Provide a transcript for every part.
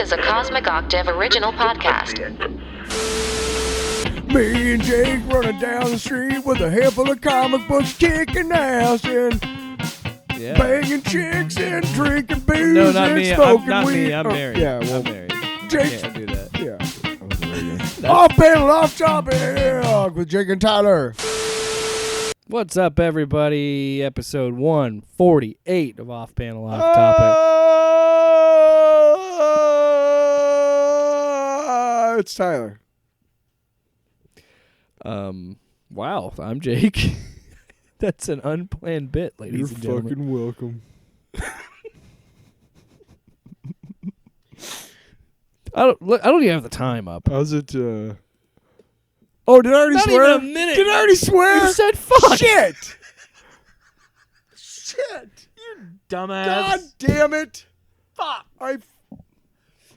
is a Cosmic Octave original podcast. Me and Jake running down the street with a handful of comic books, kicking ass and banging chicks and drinking booze No, not and me. smoking Not weed. me. I'm married. Yeah, well, I'm married. Jake. Can't do that. Yeah. Off panel, off topic with Jake and Tyler. What's up, everybody? Episode 148 of Off Panel, Off Topic. It's Tyler. Wow, I'm Jake. That's an unplanned bit, ladies and You're gentlemen. fucking welcome. I don't even have the time up. How's it? Oh, did I already Not swear? even a minute. Did I already swear? You said fuck. Shit. Shit. Dumbass. God damn it. Fuck.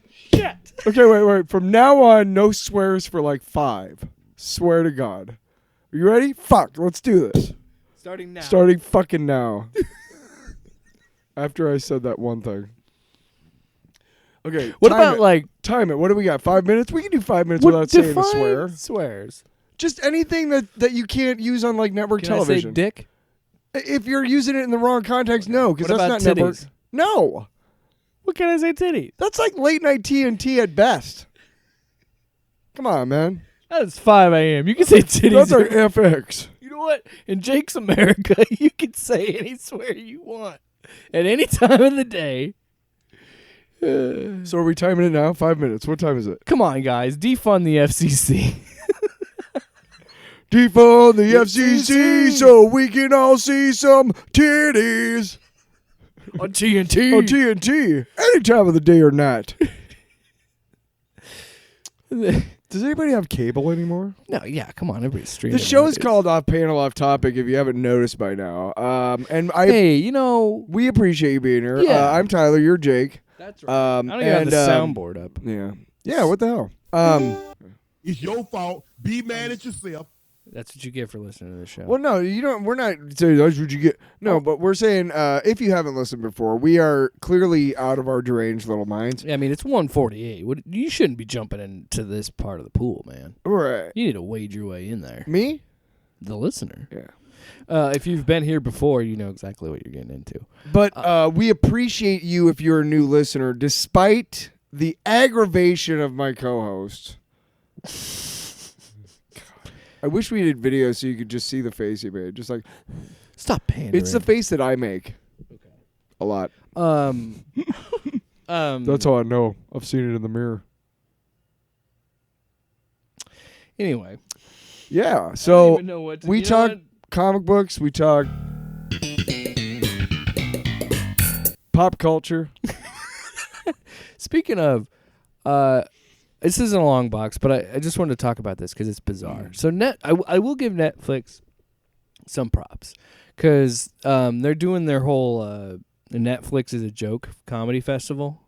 Shit. Okay, wait. From now on, no swears for like 5. Swear to God. Are you ready? Fuck. Let's do this. Starting now. Starting fucking now. After I said that one thing. Okay. What about like time it? What do we got? 5 minutes? We can do 5 minutes without saying a swear. Swears. Just anything that you can't use on like network Can television. I say dick? If you're using it in the wrong context, no, because What that's about not network. titties? No. What can I say, titties? That's like late night TNT at best. Come on, man. That's 5 a.m. You can say titties. That's our FX. You know what? In Jake's America, you can say any swear you want at any time of the day. So are we timing it now? 5 minutes. What time is it? Come on, guys. Defund the FCC. Defund the FCC so we can all see some titties. On TNT. On TNT. Any time of the day or night. Does anybody have cable anymore? No, yeah, come on. Everybody's streaming. The show is nowadays. called Off Panel, Off Topic, if you haven't noticed by now. Hey, you know. We appreciate you being here. Yeah. I'm Tyler. You're Jake. That's right. I don't even have the soundboard up. Yeah. Yeah, what the hell? It's your fault. Be mad at yourself. That's what you get for listening to the show. Well, no, you don't. We're not saying that's what you get. No, but we're saying if you haven't listened before, we are clearly out of our deranged little minds. Yeah, I mean, it's 148. You shouldn't be jumping into this part of the pool, man. Right. You need to wade your way in there. Me? The listener. Yeah. If you've been here before, you know exactly what you're getting into. But we appreciate you if you're a new listener, despite the aggravation of my co-host. I wish we did video so you could just see the face he made. Just like, Stop pandering. it's the face that I make. Okay. A lot. That's how I know. I've seen it in the mirror. Anyway. Yeah. I don't So even know what to, we you know talk what? comic books. We talk pop culture. Speaking of, this isn't a long box, but I just wanted to talk about this because it's bizarre. So I will give Netflix some props because they're doing their whole Netflix is a joke comedy festival.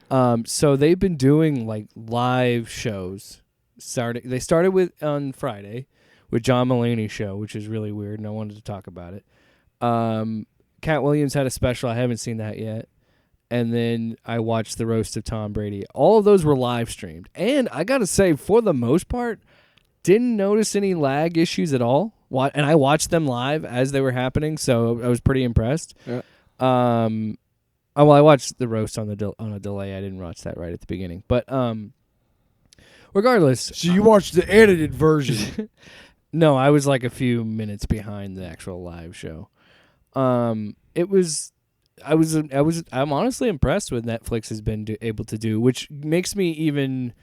So they've been doing like live shows. They started with on Friday with John Mulaney's show, which is really weird, and I wanted to talk about it. Cat Williams had a special. I haven't seen that yet. And then I watched the roast of Tom Brady. All of those were live streamed. And I got to say, for the most part, didn't notice any lag issues at all. And I watched them live as they were happening, so I was pretty impressed. Yeah. I watched the roast on a delay. I didn't watch that right at the beginning. But regardless. So you watched the edited version. No, I was like a few minutes behind the actual live show. I'm honestly impressed with Netflix has been able to do, which makes me even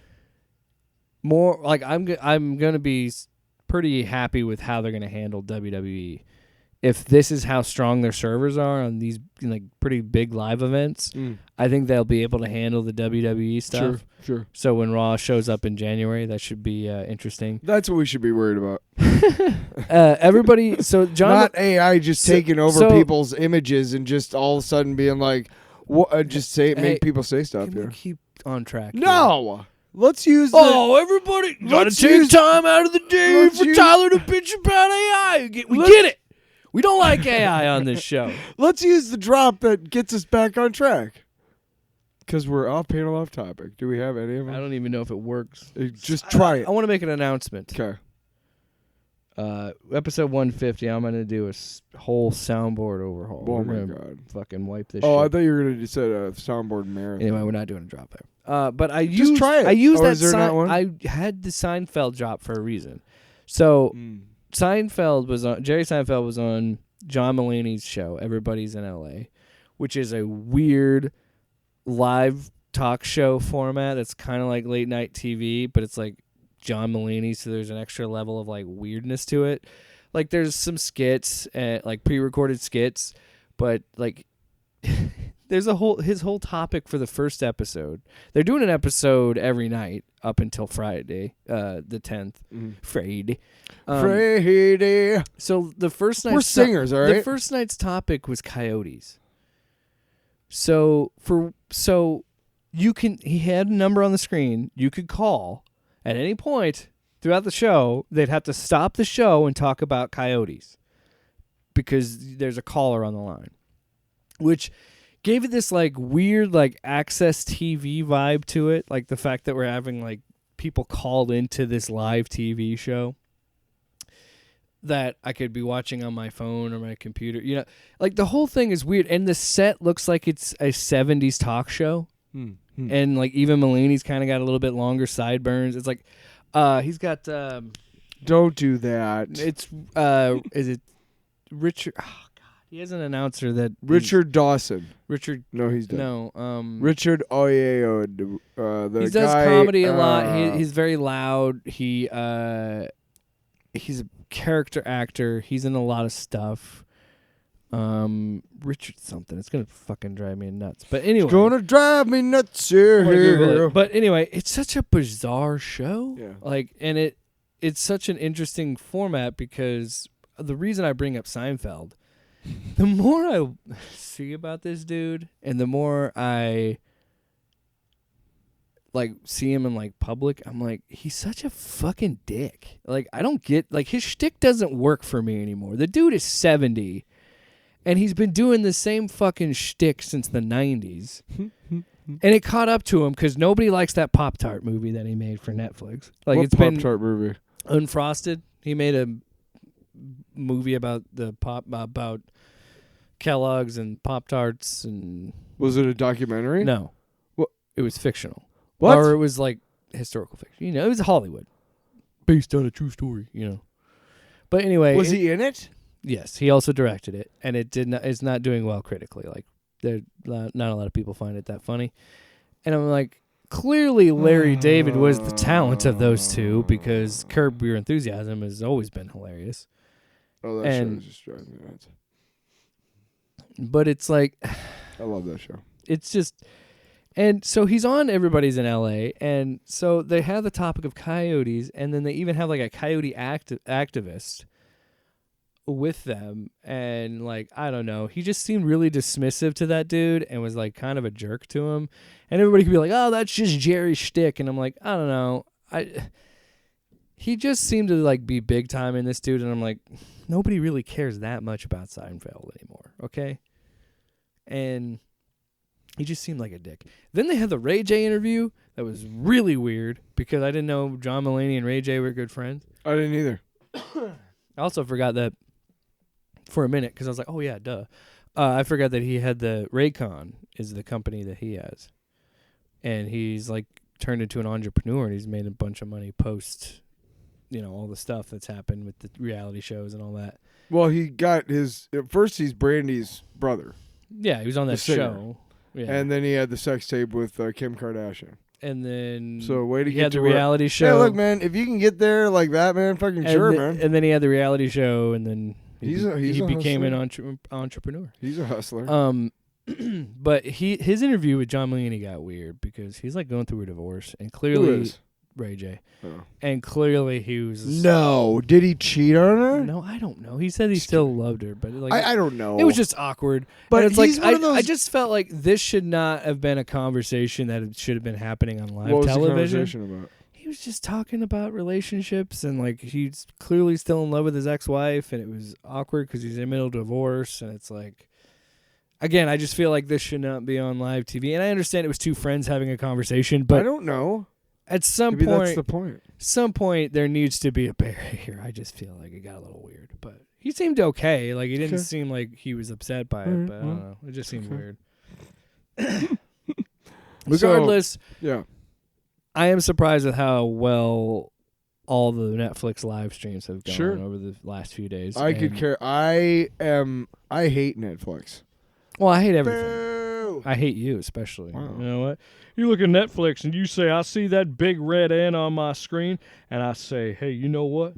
more like I'm gonna be pretty happy with how they're gonna handle WWE. If this is how strong their servers are on these like pretty big live events, I think they'll be able to handle the WWE stuff. Sure. So when Raw shows up in January, that should be interesting. That's what we should be worried about. Everybody, so John, not AI just taking over people's images and just all of a sudden being like, make people say stuff. Can we keep on track? No, let's use. Everybody, gotta take time out of the day for Tyler to bitch about AI. We get it. We don't like AI on this show. Let's use the drop that gets us back on track. Because we're off panel, off topic. Do we have any of them? I don't even know if it works. Just try it. I want to make an announcement. Okay. Episode 150, I'm going to do a whole soundboard overhaul. Oh, We're my gonna God. Fucking wipe this Oh, shit. I thought you were going to say a soundboard marathon. Anyway, we're not doing a drop there. But I Just used, try it. I used that is there not one? I had the Seinfeld drop for a reason. So Jerry Seinfeld was on John Mulaney's show, Everybody's in LA, which is a weird live talk show format that's kind of like late night TV, but it's like John Mulaney, so there's an extra level of like weirdness to it. Like there's some skits, like pre-recorded skits, but like there's his whole topic for the first episode. They're doing an episode every night up until Friday, the 10th. Friday. Friday. So the first night We're singers, all right? The first night's topic was coyotes. So he had a number on the screen you could call at any point throughout the show. They'd have to stop the show and talk about coyotes because there's a caller on the line, which gave it this like weird like Access TV vibe to it, like the fact that we're having like people called into this live TV show that I could be watching on my phone or my computer. You know, like the whole thing is weird, and the set looks like it's a 70s talk show. And like even Mulaney's kind of got a little bit longer sideburns. It's like he's got don't do that. It's is it Richard? Oh God, he has an announcer that Richard Dawson. Richard. No, he's dead. No, Richard Oyeo. He does comedy a lot. He's very loud. He's a character actor. He's in a lot of stuff. Richard something. It's gonna fucking drive me nuts. But anyway, it's gonna drive me nuts here. But anyway, it's such a bizarre show. Yeah. Like, and it's such an interesting format because the reason I bring up Seinfeld, the more I see about this dude, and the more I like see him in like public, I'm like, he's such a fucking dick. Like, I don't get, like, his shtick doesn't work for me anymore. The dude is 70. And he's been doing the same fucking shtick since the 90s. And it caught up to him because nobody likes that Pop-Tart movie that he made for Netflix. Like, what it's been Pop-Tart movie? Unfrosted. He made a movie about about Kellogg's and Pop-Tarts and... Was it a documentary? No. What? It was fictional. What? Or it was like historical fiction. You know, it was Hollywood. Based on a true story, you know. But anyway... Was he in it? Yes, he also directed it, and it's not doing well critically. Like, not a lot of people find it that funny. And I'm like, clearly Larry David was the talent of those two because Curb Your Enthusiasm has always been hilarious. Oh, that show just driving me nuts. But it's like, I love that show. It's just, and so he's on Everybody's in LA, and so they have the topic of coyotes, and then they even have like a coyote activist with them, and like, I don't know, he just seemed really dismissive to that dude and was like kind of a jerk to him, and everybody could be like, oh, that's just Jerry's shtick, and I'm like, I don't know, he just seemed to like be big time in this dude, and I'm like, nobody really cares that much about Seinfeld anymore, okay? And he just seemed like a dick. Then they had the Ray J interview that was really weird because I didn't know John Mulaney and Ray J were good friends. I didn't either. I also forgot that for a minute because I was like, oh, yeah, duh. I forgot that he had the Raycon is the company that he has. And he's like turned into an entrepreneur and he's made a bunch of money post, you know, all the stuff that's happened with the reality shows and all that. Well, he got his, at first he's Brandy's brother. Yeah, he was on that show. Yeah. And then he had the sex tape with Kim Kardashian. And then so way to he get had to the reality show. Hey, look, man, if you can get there like that, man, fucking sure, man. And then he had the reality show, and then he became hustler. an entrepreneur. He's a hustler. But his interview with John Mulaney got weird because he's like going through a divorce, and clearly Who is? Ray J. Oh. And clearly he was No, did he cheat on her? No, I don't know. He said he still loved her, but like I don't know. It was just awkward. But and it's he's like one of those... I just felt like this should not have been a conversation that it should have been happening on live what was television. the conversation about? He was just talking about relationships and like he's clearly still in love with his ex-wife, and it was awkward because he's in the middle of divorce, and it's like Again, I just feel like this should not be on live TV. And I understand it was two friends having a conversation, but I don't know. at some Maybe point, that's the point. some point there needs to be a barrier. I just feel like it got a little weird, but he seemed okay. Like he didn't seem like he was upset by it, but I don't know. It just seemed weird. Regardless, yeah, I am surprised at how well all the Netflix live streams have gone over the last few days. I could care. I hate Netflix. Well, I hate everything. Boo! I hate you especially. Wow. You know what? You look at Netflix and you say, I see that big red N on my screen, and I say, hey, you know what?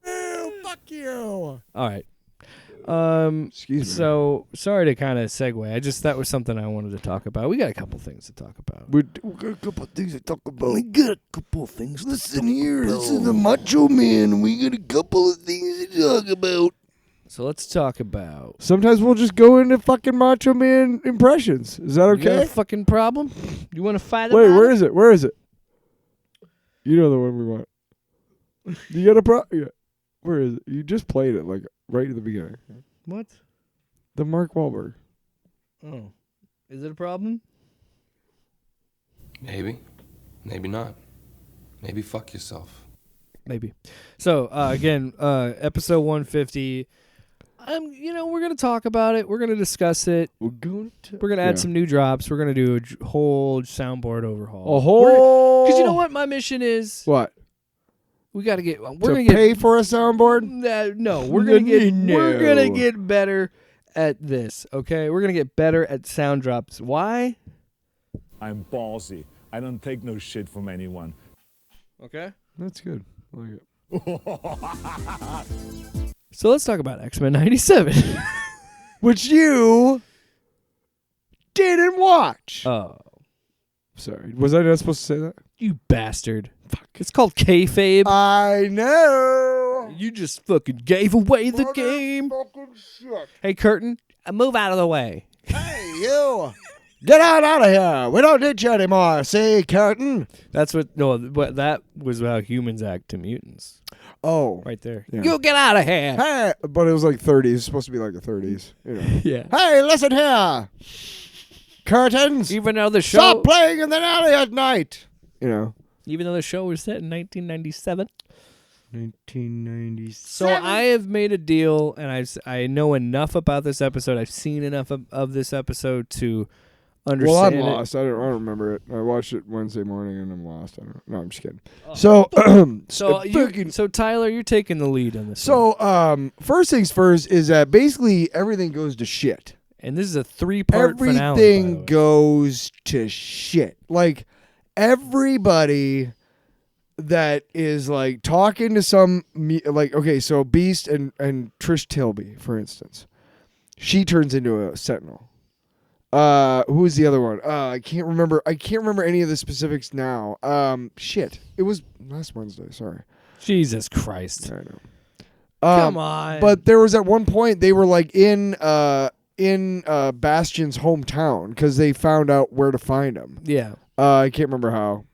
Boo! Fuck you! All right. Excuse me. So, sorry to kind of segue. That was something I wanted to talk about. We got a couple things to talk about. We got a couple of things to talk about. We got a couple of things. Listen here, this is the Macho Man. We got a couple of things to talk about. So let's talk about. Sometimes we'll just go into fucking Macho Man impressions. Is that You got okay? a fucking problem? You want to fight Wait, about where it? is it? Where is it? You know the one we want. You got a problem? Yeah. Where is it? You just played it like right at the beginning. What? The Mark Wahlberg. Oh. Is it a problem? Maybe. Maybe not. Maybe fuck yourself. Maybe. So, again, episode 150. We're going to talk about it. We're going to discuss it. We're going to add some new drops. We're going to do a whole soundboard overhaul. A whole. Because you know what my mission is? What? We got to get. We're To going to pay get. for a soundboard? No, we're going to get. No. We're going to get better at this. Okay, we're going to get better at sound drops. Why? I'm ballsy. I don't take no shit from anyone. Okay. That's good. I like it. So let's talk about X-Men 97. Which you didn't watch. Oh, Sorry. Was I not supposed to say that? you bastard! Fuck. It's called kayfabe. I know. You just fucking gave away the game. Shit. Hey, Curtin, move out of the way. Hey, you. Get out of here. We don't need you anymore. See, Curtin? That's what. No, but that was how humans act to mutants. Oh. Right there. Yeah. You get out of here. Hey, but it was like 30s. It's supposed to be like the 30s. You know. Yeah. Hey, listen here. Curtains. Even though the show. Stop playing in the alley at night. You know. Even though the show was set in 1997. 1997. So I have made a deal, and I know enough about this episode. I've seen enough of this episode to understand. Well, I'm it. lost. I don't remember it. I watched it Wednesday morning and I'm lost. I don't know. No, I'm just kidding. Oh. So, So Tyler, you're taking the lead on this. one. So, first things first is that basically everything goes to shit. And this is a 3-part finale. by the Everything way. goes to shit. Like everybody that is like talking to some okay, so Beast and Trish Tilby, for instance, she turns into a Sentinel. Who is the other one? I can't remember any of the specifics now. Shit. It was last Wednesday, sorry. Jesus Christ. I know. Come on. But there was at one point they were like in Bastion's hometown because they found out where to find him. Yeah. I can't remember how.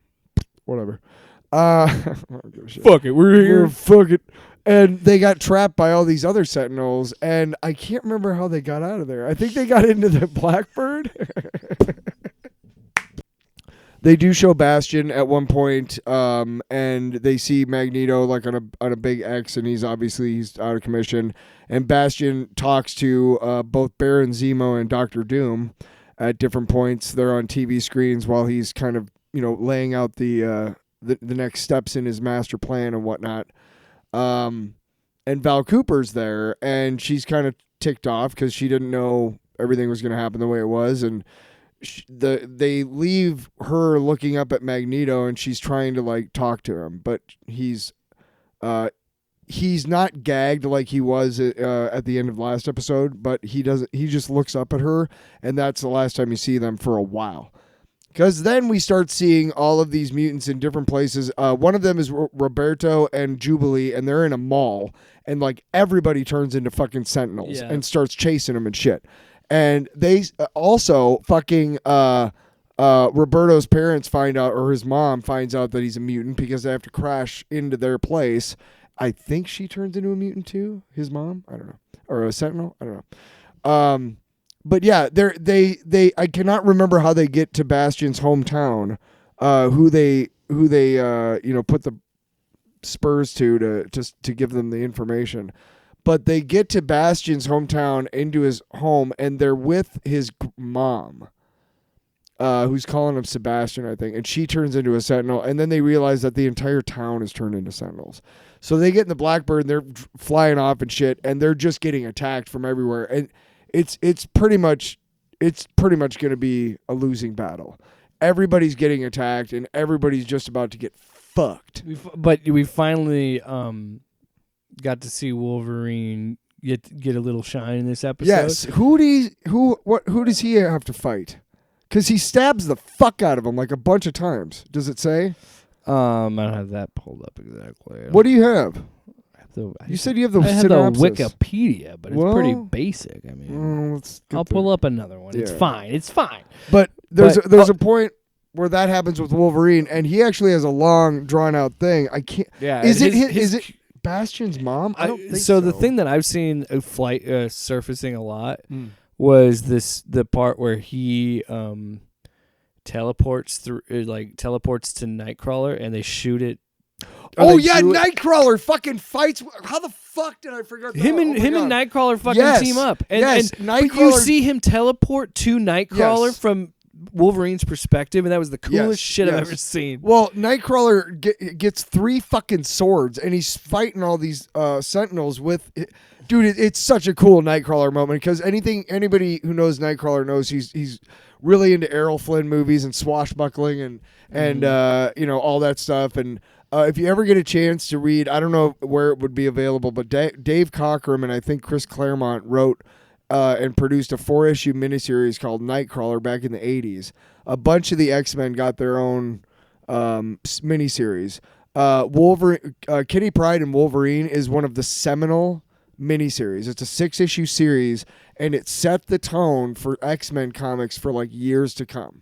Whatever. I don't give a shit. Fuck it. We're here. Fuck it. And they got trapped by all these other Sentinels, and I can't remember how they got out of there. I think they got into the Blackbird. They do show Bastion at one point, and they see Magneto like on a big X, and he's out of commission. And Bastion talks to both Baron Zemo and Doctor Doom at different points. They're on TV screens while he's kind of laying out the next steps in his master plan and whatnot. And Val Cooper's there, and she's kind of ticked off because she didn't know everything was going to happen the way it was, and they leave her looking up at Magneto, and she's trying to like talk to him, but he's not gagged like he was at the end of last episode, but he just looks up at her, and that's the last time you see them for a while. Because then we start seeing all of these mutants in different places. One of them is Roberto and Jubilee, and they're in a mall. And, like, everybody turns into fucking Sentinels and starts chasing them and shit. And they also fucking Roberto's parents find out, or his mom finds out that he's a mutant because they have to crash into their place. I think she turns into a mutant too, his mom. I don't know. Or a Sentinel. I don't know. But yeah, they I cannot remember how they get to Bastion's hometown, who they put the spurs to give them the information. But they get to Bastion's hometown, into his home, and they're with his mom, who's calling him Sebastian, I think, and she turns into a sentinel, and then they realize that the entire town is turned into sentinels. So they get in the Blackbird, and they're flying off and shit, and they're just getting attacked from everywhere, and it's pretty much going to be a losing battle. Everybody's getting attacked, and everybody's just about to get fucked. But we finally got to see Wolverine get a little shine in this episode. Yes. Who does he have to fight? Because he stabs the fuck out of him like a bunch of times. Does it say? I don't have that pulled up exactly. What do you have? You said you have the I have synopsis. the Wikipedia, but it's pretty basic. I mean, I'll pull up another one. Yeah. It's fine. But there's a point where that happens with Wolverine, and he actually has a long, drawn out thing. I can't. Yeah. Is it Bastion's mom? I don't think so. The thing that I've seen surfacing a lot was the part where he teleports to Nightcrawler, and they shoot it. Nightcrawler fucking fights. How the fuck did I forget that? Him and Nightcrawler fucking team up. And but you see him teleport to Nightcrawler from Wolverine's perspective, and that was the coolest shit I've ever seen. Well, Nightcrawler gets 3 fucking swords, and he's fighting all these Sentinels with. Dude, it's such a cool Nightcrawler moment, because anybody who knows Nightcrawler knows he's really into Errol Flynn movies and swashbuckling and all that stuff. And if you ever get a chance to read, I don't know where it would be available, but Dave Cockrum and I think Chris Claremont wrote and produced a 4-issue miniseries called Nightcrawler back in the 80s. A bunch of the X-Men got their own miniseries. Wolverine, Kitty Pryde and Wolverine is one of the seminal miniseries. It's a 6-issue series, and it set the tone for X-Men comics for like years to come.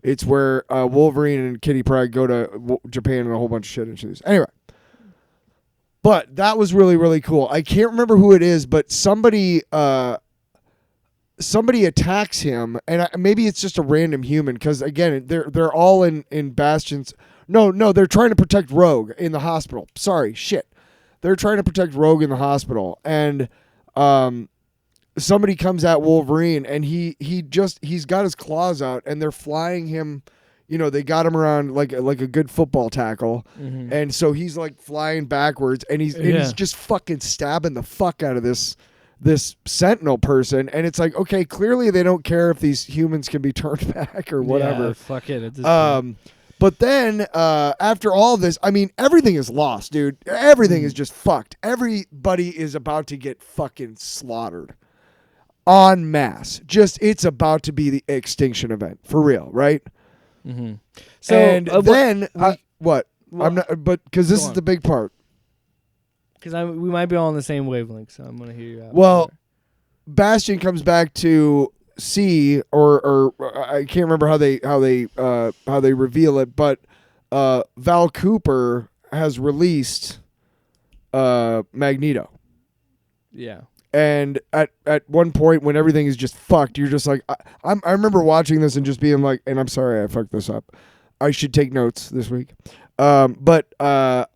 It's where Wolverine and Kitty Pryde go to Japan and a whole bunch of shit introduced. Anyway, but that was really, really cool. I can't remember who it is, but somebody attacks him, and maybe it's just a random human, because again, they're all in Bastion's. No, they're trying to protect Rogue in the hospital. Sorry, shit. They're trying to protect Rogue in the hospital, and somebody comes at Wolverine, and he's got his claws out, and they're flying him. They got him around like a good football tackle, and so he's like flying backwards, and he's just fucking stabbing the fuck out of this Sentinel person, and it's like, okay, clearly they don't care if these humans can be turned back or whatever. Yeah, fuck it. At this point. But then after all this, I mean, everything is lost, dude. Everything is just fucked. Everybody is about to get fucking slaughtered en masse. It's about to be the extinction event for real, right? Mm-hmm. So and then what? I'm not, but because this is the big part. Because we might be all on the same wavelength, so I'm gonna hear you out. Well, Bastion comes back to see, or I can't remember how they reveal it, but Val Cooper has released Magneto. Yeah. And at one point when everything is just fucked, you're just like, I remember watching this and just being like, and I'm sorry I fucked this up. I should take notes this week. But I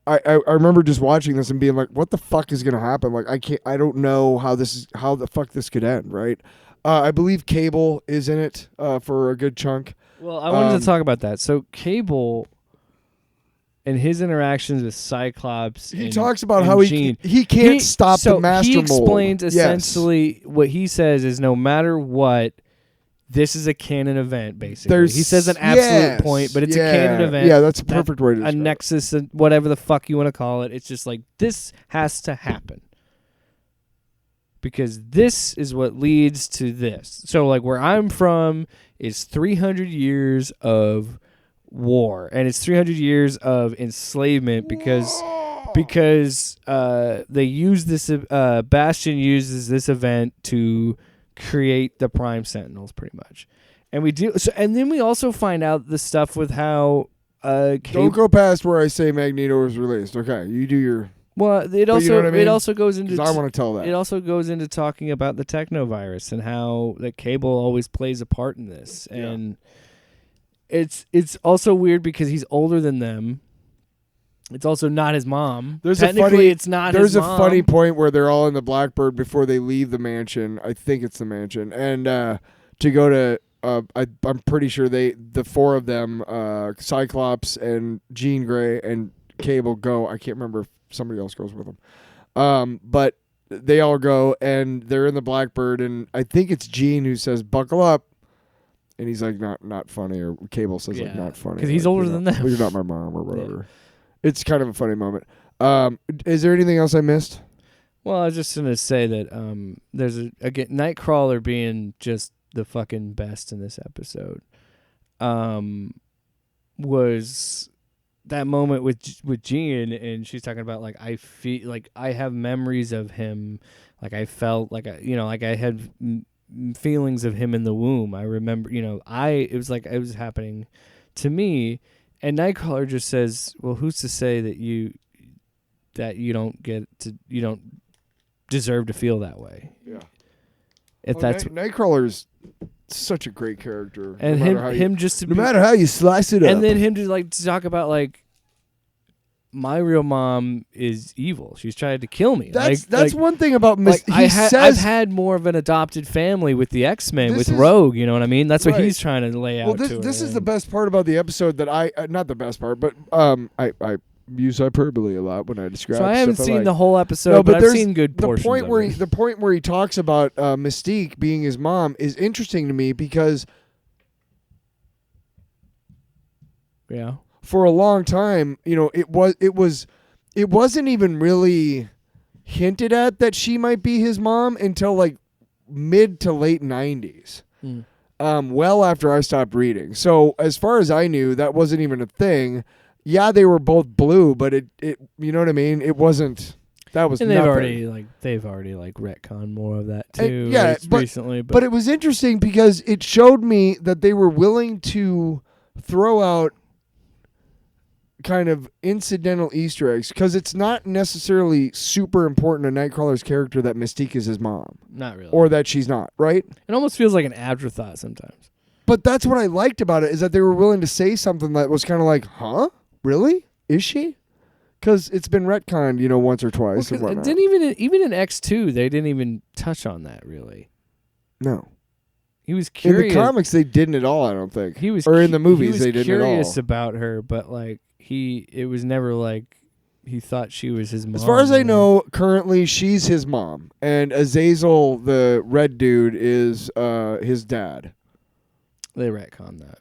remember just watching this and being like, what the fuck is gonna happen? Like I don't know how the fuck this could end, right? I believe Cable is in it for a good chunk. Well, I wanted to talk about that. So Cable and his interactions with Cyclops, he talks about how Jean, he can't stop the Master Mold. He explains essentially what he says is no matter what, this is a canon event, basically. He says an absolute point, but it's a canon event. Yeah, that's a perfect way to describe it. A nexus, whatever the fuck you want to call it. It's just like, this has to happen. Because this is what leads to this. So, like, where I'm from is 300 years of war. And it's 300 years of enslavement because they use this, Bastion uses this event to create the Prime Sentinels, pretty much. And we do, so, and then we also find out the stuff with how... don't go past where I say Magneto was released. Okay, you do your... Well, it you know also what I mean? it also goes into 'Cause I want to tell that. it also goes into talking about the technovirus and how the Cable always plays a part in this, and it's also weird because he's older than them. It's also not his mom. Technically, it's not his mom. There's a funny point where they're all in the Blackbird before they leave the mansion. I think it's the mansion, and to go to. I'm pretty sure the four of them, Cyclops and Jean Grey and Cable go. I can't remember if somebody else goes with them. But they all go and they're in the Blackbird, and I think it's Jean who says, "Buckle up," and he's like, "Not funny," or Cable says like, "Not funny," because he's older than them. You're not my mom or whatever. It's kind of a funny moment. Is there anything else I missed? Well, I was just gonna say that there's again Nightcrawler being just the fucking best in this episode. Was that moment with Jean, and she's talking about like I feel like I have memories of him, like I felt like I had feelings of him in the womb. I remember, it was like it was happening to me, and Nightcrawler just says, "Well, who's to say that you don't deserve to feel that way?" Yeah. If that's Nightcrawler's such a great character, and no matter how you slice it up, and then him to talk about like my real mom is evil. She's trying to kill me. That's one thing about I've had more of an adopted family with the X-Men with Rogue. You know what I mean? That's what he's trying to lay out. Well, this is the best part about the episode that not the best part, but I use hyperbole a lot when I describe. So I haven't stuff seen the whole episode, but I've seen good portions. The point where he talks about Mystique being his mom is interesting to me because, for a long time, it wasn't even really hinted at that she might be his mom until like mid to late 90s. Well after I stopped reading. So as far as I knew, that wasn't even a thing. Yeah, they were both blue, but it you know what I mean? It wasn't. That was and nothing. they've already retconned more of that too. Recently. But it was interesting because it showed me that they were willing to throw out kind of incidental Easter eggs because it's not necessarily super important to Nightcrawler's character that Mystique is his mom. Not really. Or that she's not, right? It almost feels like an afterthought sometimes. But that's what I liked about it, is that they were willing to say something that was kind of like, huh? Really? Is she? Because it's been retconned, once or twice. Well, and didn't even in X2, they didn't even touch on that, really. No. He was curious. In the comics, they didn't at all, I don't think. Or in the movies, they didn't at all. He was curious about her, but, it was never like he thought she was his mom. As far as I know, currently, she's his mom. And Azazel, the red dude, is his dad. They retconned that.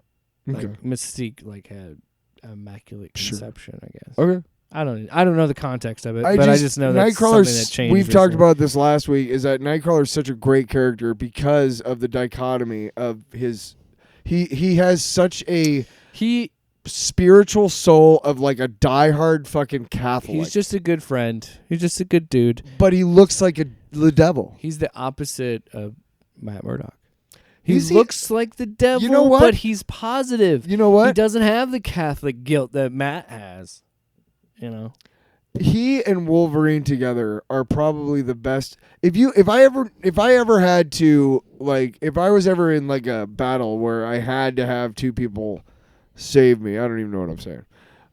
Okay. Mystique, had immaculate conception, I guess. Okay. I don't know the context of it, but I just know that's something that changed. We've talked about this last week, is that Nightcrawler is such a great character because of the dichotomy of his. He has such a spiritual soul of like a diehard fucking Catholic. He's just a good friend. He's just a good dude. But he looks like the devil. He's the opposite of Matt Murdock. He looks like the devil, you know what? But he's positive. You know what? He doesn't have the Catholic guilt that Matt has. He and Wolverine together are probably the best. If I ever had to, if I was ever in a battle where I had to have two people save me, I don't even know what I'm saying.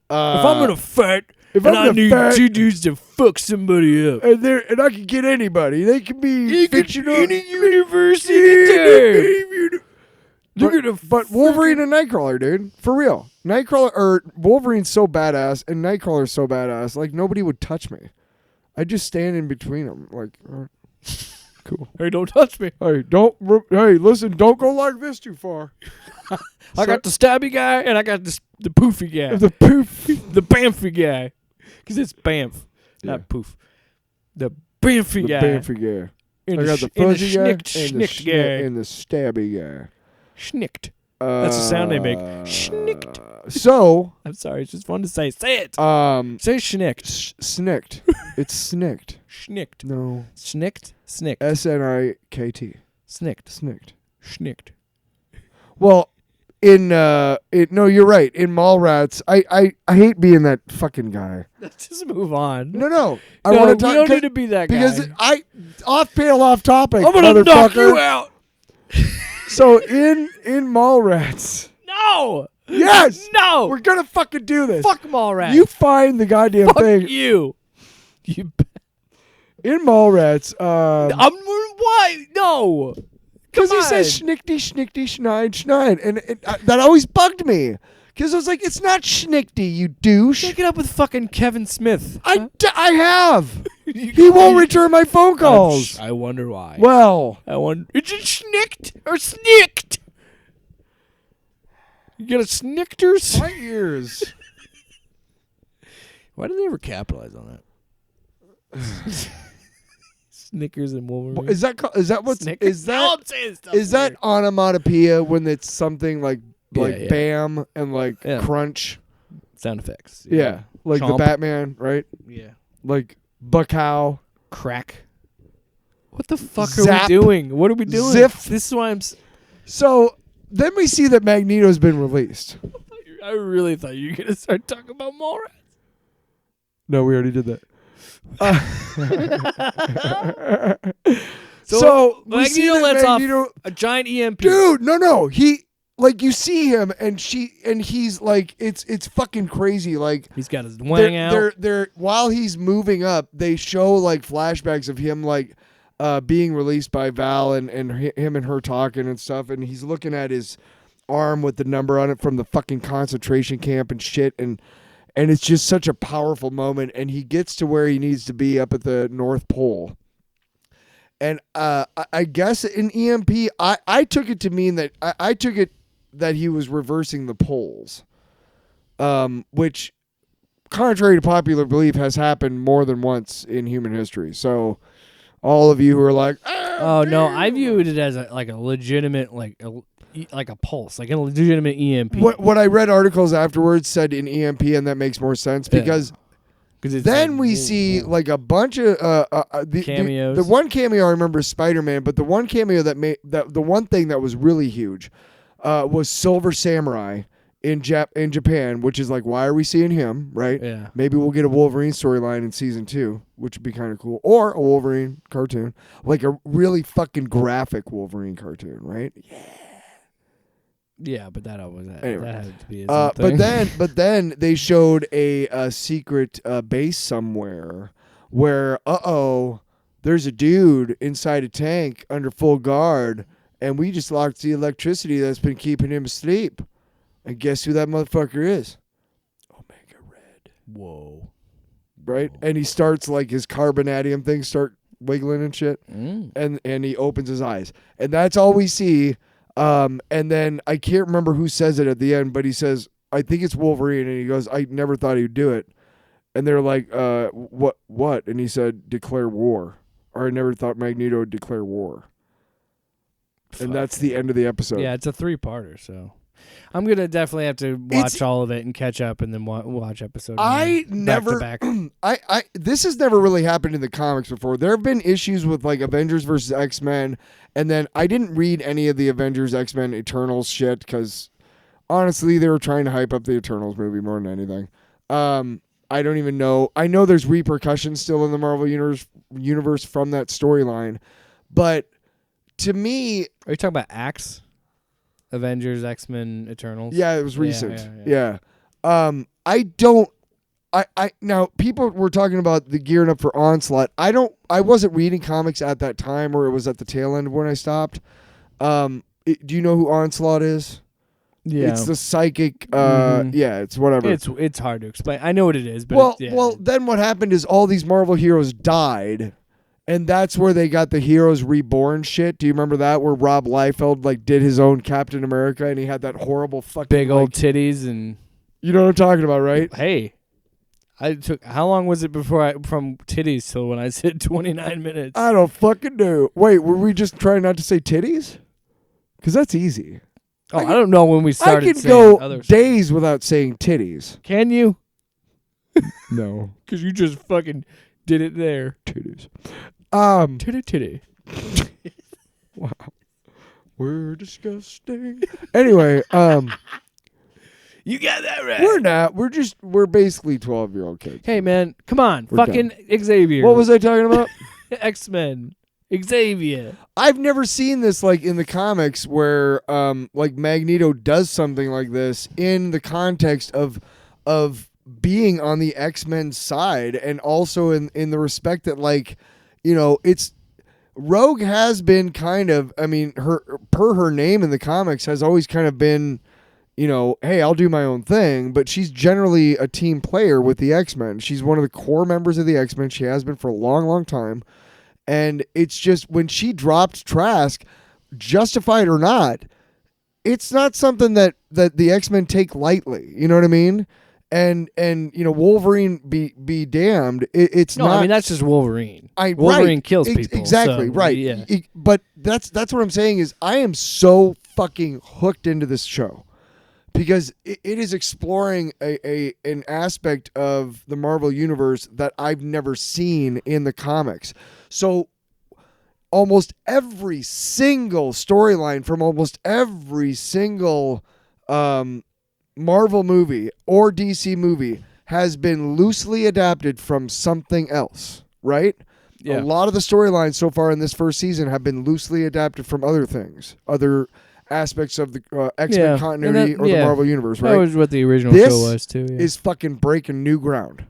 If I'm gonna fight, I need two dudes to fuck somebody up, and I can get anybody. They can be fictional. Any universe, anytime. But Wolverine and Nightcrawler, dude, for real. Wolverine's so badass, and Nightcrawler's so badass. Nobody would touch me. I'd just stand in between them. Cool. Hey, don't touch me. Hey, listen, don't go like this too far. I got the stabby guy, and I got the poofy guy. The Bamfy guy. Because it's Bamf, not poof. The Bamfy guy. The Bamfy guy. And I got the fuzzy guy and the stabby guy. Schnicked. That's the sound they make. Schnicked. So I'm sorry, it's just fun to say. Say it. Say schnicked. Snicked. It's snicked. Schnicked. No. Snicked. SNIKT. Snicked. Snicked. Schnicked. Well, no, you're right. In Mallrats, I hate being that fucking guy. Just move on. No. I No, want to we talk don't need to be that guy. because off topic. I'm gonna knock you motherfucker. out. So in Mallrats, No. yes, No. we're gonna fucking do this. Fuck Mallrats. You find the goddamn Fuck thing you. You. in Mallrats. Why? No. Because he Come says on. schnickty, schnickty, schneid, schneid. And that always bugged me. Because I was like, it's not schnickty, you douche. Take it up with fucking Kevin Smith. I have. He won't return my phone calls. I wonder why. Well, Is it schnicked or snicked? You got a snickers? my ears. Why did they ever capitalize on that? Snickers and Wolverine. Is that what's Snickers? is Now that I'm saying stuff is that weird. onomatopoeia when it's something like Yeah. bam and like Yeah. crunch? Sound effects? Yeah, like the Chomp. Batman, right? Yeah. Like buckow. Crack. What the fuck Zap. are we doing? What are we doing? Ziff. This is why I'm. So then we see that Magneto's been released. I really thought you were gonna start talking about Mallrats. No, we already did that. So we see Magneto that lets Magneto, off a giant EMP. dude. No, he like you see him and he's like it's fucking crazy. Like He's got his wang out. they're while he's moving up, they show like flashbacks of him like being released by Val and him and her talking and stuff, and he's looking at his arm with the number on it from the fucking concentration camp and shit, and it's just such a powerful moment, and he gets to where he needs to be up at the North Pole. And I guess in EMP, I took it to mean that I took it that he was reversing the poles, which, contrary to popular belief, has happened more than once in human history. So, all of you who are like, Oh no, I viewed it as a legitimate like a pulse, like a legitimate EMP. what I read articles afterwards said in EMP, and that makes more sense because. Because Then we see like a bunch of cameos. The one cameo I remember is Spider-Man, but the one cameo the one thing that was really huge was Silver Samurai in Japan, which is like, why are we seeing him, right? Yeah. Maybe we'll get a Wolverine storyline in season 2, which would be kind of cool, or a Wolverine cartoon, like a really fucking graphic Wolverine cartoon, right? Yeah, but that always Anyway. that had to be his own thing. But then they showed a secret base somewhere where there's a dude inside a tank under full guard, and we just locked the electricity that's been keeping him asleep. And guess who that motherfucker is? Omega Red. Whoa. Right? And he starts like his carbonadium things start wiggling and shit, and he opens his eyes, and that's all we see. And then I can't remember who says it at the end, but he says, I think it's Wolverine, and he goes, I never thought he'd do it. And they're like, what? And he said, declare war. Or I never thought Magneto would declare war. And that's the end of the episode. Yeah, it's a 3-parter, so I'm gonna definitely have to watch all of it and catch up, and then watch episode. I never, back to I this has never really happened in the comics before. There have been issues with like Avengers versus X-Men, and then I didn't read any of the Avengers X-Men Eternals shit because honestly they were trying to hype up the Eternals movie more than anything. I don't even know. I know there's repercussions still in the Marvel universe from that storyline, but to me, Are you talking about Axe? Avengers, X-Men, Eternals? yeah, it was recent. Yeah. I don't. I now people were talking about the gearing up for Onslaught. I wasn't reading comics at that time, or it was at the tail end when I stopped. Do you know who Onslaught is? Yeah. It's the psychic. Yeah, it's whatever. It's hard to explain. I know what it is, but well, then what happened is all these Marvel heroes died, and that's where they got the Heroes Reborn shit. Do you remember that, where Rob Liefeld like did his own Captain America, and he had that horrible fucking big old titties and. You know what I'm talking about, right? Hey, how long was it before from titties till when I said 29 minutes? I don't fucking know. Wait, were we just trying not to say titties? Because that's easy. I don't know when we started. I can saying go other days without saying titties. Can you? No. Because you just fucking did it there. Titties. Titty. Wow. We're disgusting. Anyway, You got that right. we're not. We're basically 12-year-old kids. Hey, man, come on. We're Fucking Xavier. What was I talking about? X-Men. Xavier. I've never seen this like in the comics where like Magneto does something like this in the context of being on the X-Men side, and also in the respect that, like, you know, it's Rogue has been kind of, I mean, her name in the comics has always kind of been, you know, hey, I'll do my own thing, but she's generally a team player with the X-Men. She's one of the core members of the X-Men. She has been for a long, long time. And it's just when she dropped Trask, justified or not, it's not something that the X-Men take lightly. You know what I mean? And you know, Wolverine be damned. It's not. I mean, that's just Wolverine. Wolverine kills people. Exactly, so, right. Yeah. But that's what I'm saying is I am so fucking hooked into this show because it is exploring an aspect of the Marvel Universe that I've never seen in the comics. So almost every single storyline from almost every single Marvel movie or DC movie has been loosely adapted from something else, right? Yeah. A lot of the storylines so far in this first season have been loosely adapted from other things, other aspects of the X-Men continuity or the Marvel Universe, right? That was what the original This show was, too. Yeah. is fucking breaking new ground.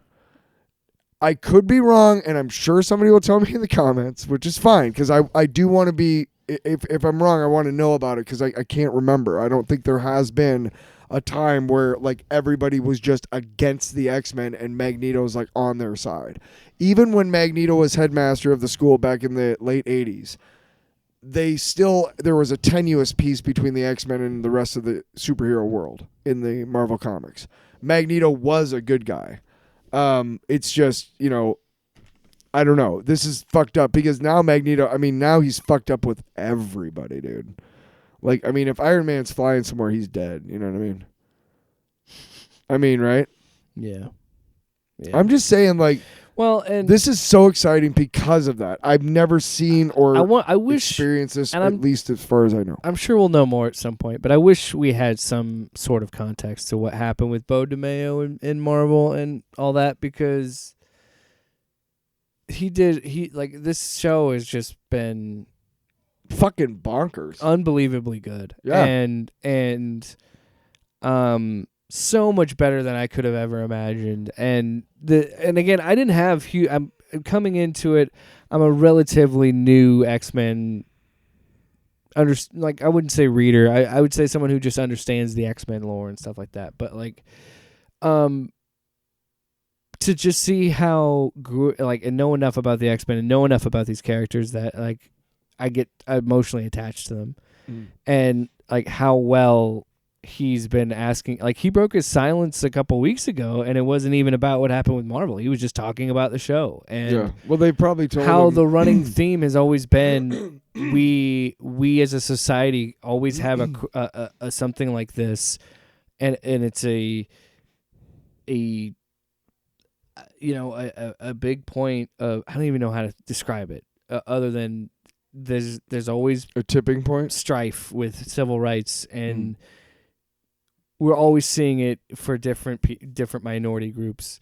I could be wrong, and I'm sure somebody will tell me in the comments, which is fine, because I do want to be, if I'm wrong, I want to know about it, because I can't remember. I don't think there has been a time where like everybody was just against the X-Men and Magneto's like on their side. Even when Magneto was headmaster of the school back in the late 80s, there was a tenuous piece between the X-Men and the rest of the superhero world in the Marvel comics. Magneto was a good guy. It's just, you know, I don't know. This is fucked up because now Magneto, I mean, now he's fucked up with everybody, dude. Like, I mean, if Iron Man's flying somewhere, he's dead. You know what I mean? I mean, right? Yeah. I'm just saying, like, well, and this is so exciting because of that. I've never seen or experienced this, at least as far as I know. I'm sure we'll know more at some point, but I wish we had some sort of context to what happened with Bo DeMeo in Marvel and all that, because this show has just been fucking bonkers, unbelievably good. Yeah. And so much better than I could have ever imagined. And again, I didn't have I'm coming into it, I'm a relatively new X-Men I wouldn't say reader. I would say someone who just understands the X-Men lore and stuff like that. But like to just see how and know enough about the X-Men and know enough about these characters that like I get emotionally attached to them. And like how well he's been asking, like he broke his silence a couple weeks ago and it wasn't even about what happened with Marvel. He was just talking about the show. And well, they probably told how him the running theme has always been we as a society always have a something like this, and it's a big point of, I don't even know how to describe it other than there's always a tipping point, strife with civil rights, and we're always seeing it for different minority groups.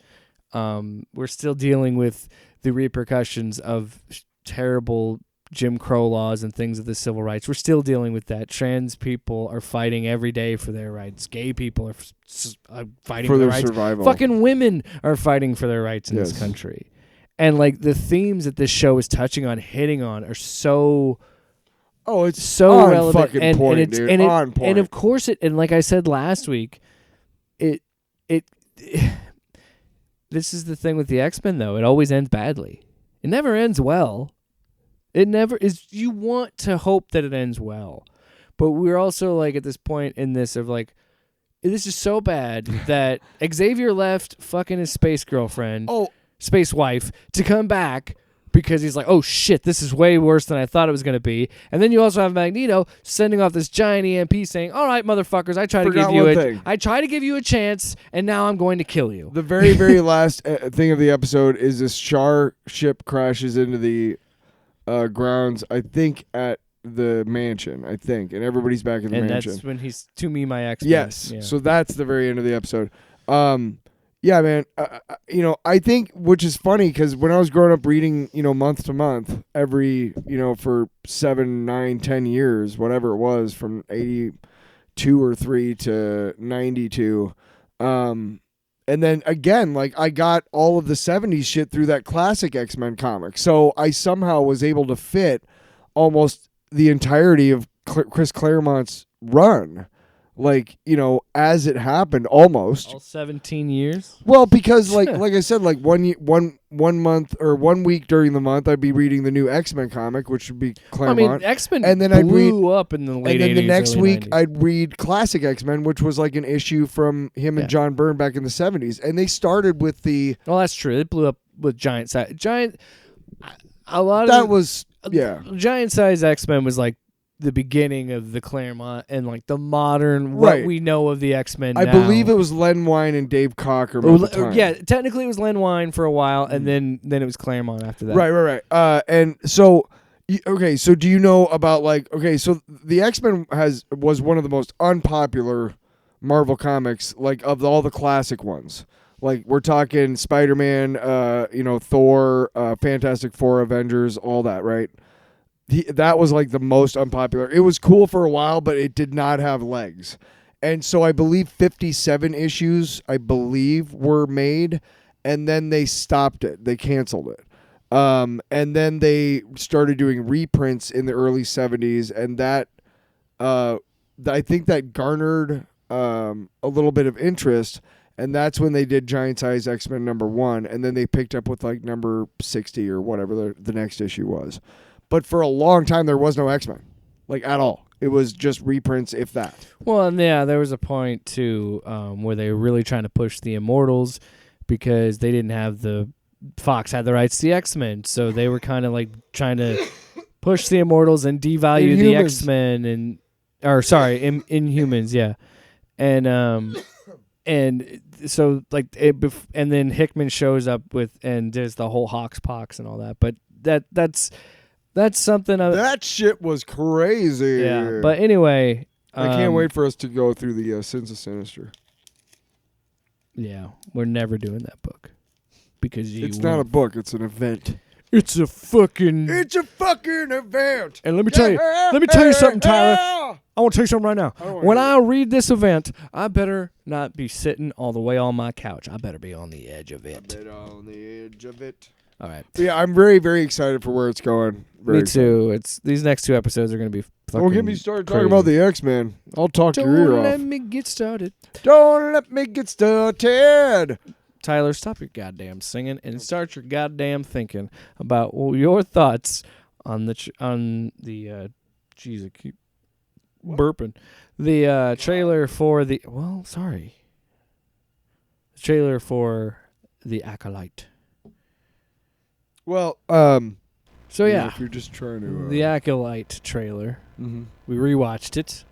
We're still dealing with the repercussions of terrible Jim Crow laws and things of the civil rights. We're still dealing with that. Trans people are fighting every day for their rights. Gay people are fighting for their rights. Survival. Fucking women are fighting for their rights in this country. And like the themes that this show is touching on, hitting on, are so... Oh, it's so on relevant, fucking and point, it's dude. On point. And of course it. And like I said last week, this is the thing with the X-Men though. It always ends badly. It never ends well. It never is. You want to hope that it ends well, but we're also like at this point in this of like, this is so bad that Xavier left fucking his space girlfriend, space wife, to come back. Because he's like, oh shit, this is way worse than I thought it was going to be. And then you also have Magneto sending off this giant EMP saying, all right, motherfuckers, I try to give you a chance, and now I'm going to kill you. The very, very last thing of the episode is this Char ship crashes into the grounds, I think at the mansion, I think, and everybody's back in the And mansion. that's when he's to me my X-Men. Yes. Yeah. So that's the very end of the episode. Yeah, man. I think, which is funny because when I was growing up reading, month to month, every, for 7, 9, 10 years, whatever it was, from 82 or 3 to 92. And then again, like I got all of the 70s shit through that classic X-Men comic. So I somehow was able to fit almost the entirety of Chris Claremont's run. Like, as it happened, almost. All 17 years? Well, because like I said, like one month or 1 week during the month, I'd be reading the new X-Men comic, which would be Claremont. X-Men and then blew up in the late 80s. And then the next early week, 90s. I'd read classic X-Men, which was like an issue from him and John Byrne back in the 70s. And they started with the... Well, that's true. It blew up with Giant Size. Giant Size X-Men was like the beginning of the Claremont and like the modern what we know of the X-Men. I believe it was Len Wein and Dave Cockrum at the time. Yeah, technically it was Len Wein for a while, and then it was Claremont after that. Right. And so, okay, so do you know about so the X-Men was one of the most unpopular Marvel comics, like of all the classic ones. Like we're talking Spider-Man, Thor, Fantastic Four, Avengers, all that, right? That was like the most unpopular. It was cool for a while, but it did not have legs. And so I believe 57 issues, were made, and then they stopped it. They canceled it. And then they started doing reprints in the early 70s, and that I think that garnered a little bit of interest, and that's when they did Giant Size X-Men #1, and then they picked up with like number 60 or whatever the next issue was. But for a long time, there was no X-Men, like at all. It was just reprints, if that. Well, and there was a point too where they were really trying to push the Immortals because they didn't have Fox had the rights to the X-Men, so they were kind of like trying to push the Immortals and devalue the X-Men Inhumans, yeah, and so like and then Hickman shows up and there's the whole Hawks Pox and all that, but that's something. That shit was crazy. Yeah, but anyway, I can't wait for us to go through the Sins of Sinister. Yeah, we're never doing that book because it's not a book; it's an event. It's a fucking event. And let me tell you something, Tyler. I want to tell you something right now. When I read this event, I better not be sitting all the way on my couch. I better be on the edge of it. All right. Yeah, I'm very, very excited for where it's going. Me too. These next 2 episodes are going to be fucking Don't get me started crazy. talking about the X-Men. I'll talk your ear Don't off. let me get started. Don't let me get started. Tyler, stop your goddamn singing and start your goddamn thinking about your thoughts on the jeez, I keep burping. The trailer for the trailer for the Acolyte. Well, so yeah, if you're just trying to the Acolyte trailer. Mm-hmm. We rewatched it.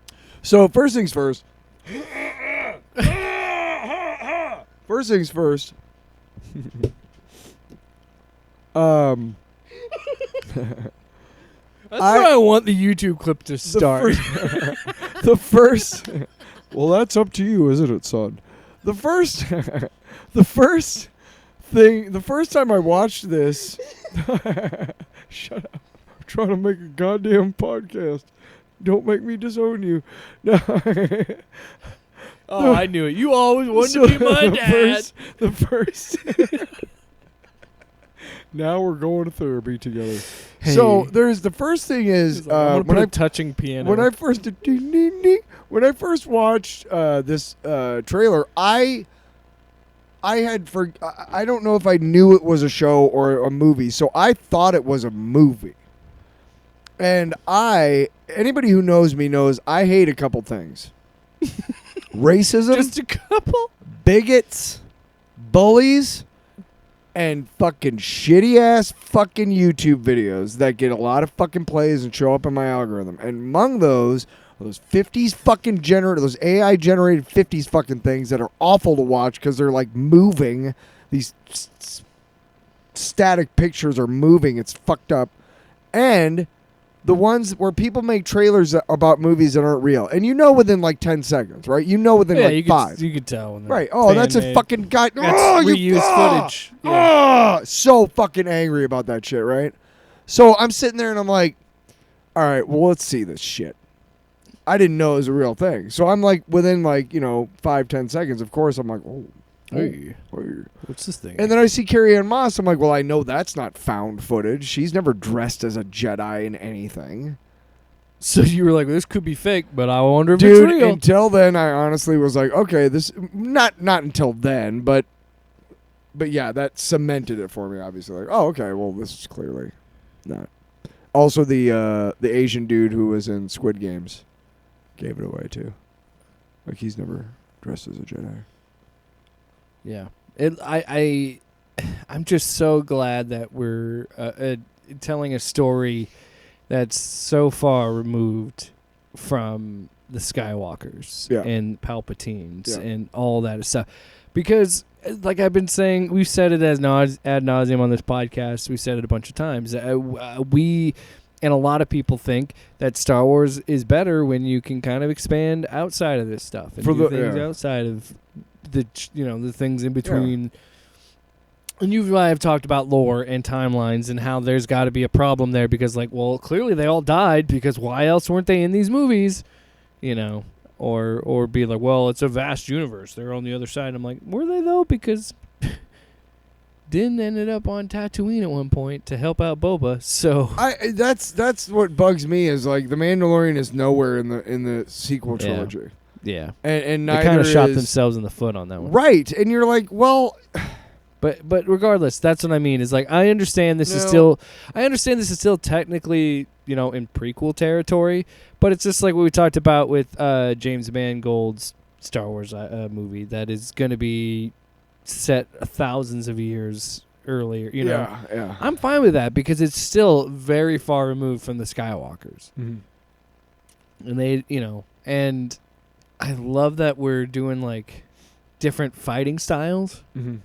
So first things first. First things first. That's where I want the YouTube clip to start. The first. Well, that's up to you, isn't it, son? The first time I watched this. Shut up! I'm trying to make a goddamn podcast. Don't make me disown you. No. Oh, I knew it. You always wanted to be my dad. The first. Now we're going to therapy together. Hey. So there's the first thing is when I touching piano. When I first watched this trailer, I don't know if I knew it was a show or a movie, so I thought it was a movie. And anybody who knows me knows I hate a couple things. Racism, just a couple, bigots, bullies, and fucking shitty ass fucking YouTube videos that get a lot of fucking plays and show up in my algorithm. And among those 50s fucking those AI generated 50s fucking things that are awful to watch because they're like moving. These static pictures are moving. It's fucked up. And The ones where people make trailers about movies that aren't real. And you know within like 10 seconds, right? You know within like 5. You could tell. When Right. Oh, that's a fan-made. fucking guy. That's Oh, reused footage. Yeah. So fucking angry about that shit, right? So I'm sitting there and I'm like, all right, well, let's see this shit. I didn't know it was a real thing. So I'm like, within like, 5-10 seconds, of course, I'm like, oh. Hey, Hey. what's this thing? And then I see Carrie Ann Moss. I'm like, well, I know that's not found footage. She's never dressed as a Jedi in anything. So you were like, this could be fake, but I wonder if Dude, it's real. until then, I honestly was like, okay, this not until then, but yeah, that cemented it for me. Obviously, like, oh, okay, well, this is clearly not. Also, the Asian dude who was in Squid Games gave it away too. Like he's never dressed as a Jedi. Yeah, I'm just so glad that we're telling a story that's so far removed from the Skywalkers and Palpatines and all that stuff. Because, like I've been saying, we've said it ad nauseum on this podcast. We said it a bunch of times. We and a lot of people think that Star Wars is better when you can kind of expand outside of this stuff and do things outside of the things in between. And you and I have talked about lore and timelines and how there's got to be a problem there because, like, well, clearly they all died because why else weren't they in these movies? Or be like, well, it's a vast universe. They're on the other side. I'm like, were they though? Because Din ended up on Tatooine at one point to help out Boba. So that's what bugs me is like the Mandalorian is nowhere in the sequel trilogy. Yeah, and they neither kind of shot is, themselves in the foot on that one. Right, and you're like, well. But regardless, that's what I mean. Is like I understand this is still technically in prequel territory, but it's just like what we talked about with James Mangold's Star Wars movie that is going to be set thousands of years earlier. Yeah. I'm fine with that because it's still very far removed from the Skywalkers, and they and I love that we're doing like different fighting styles. Mm-hmm.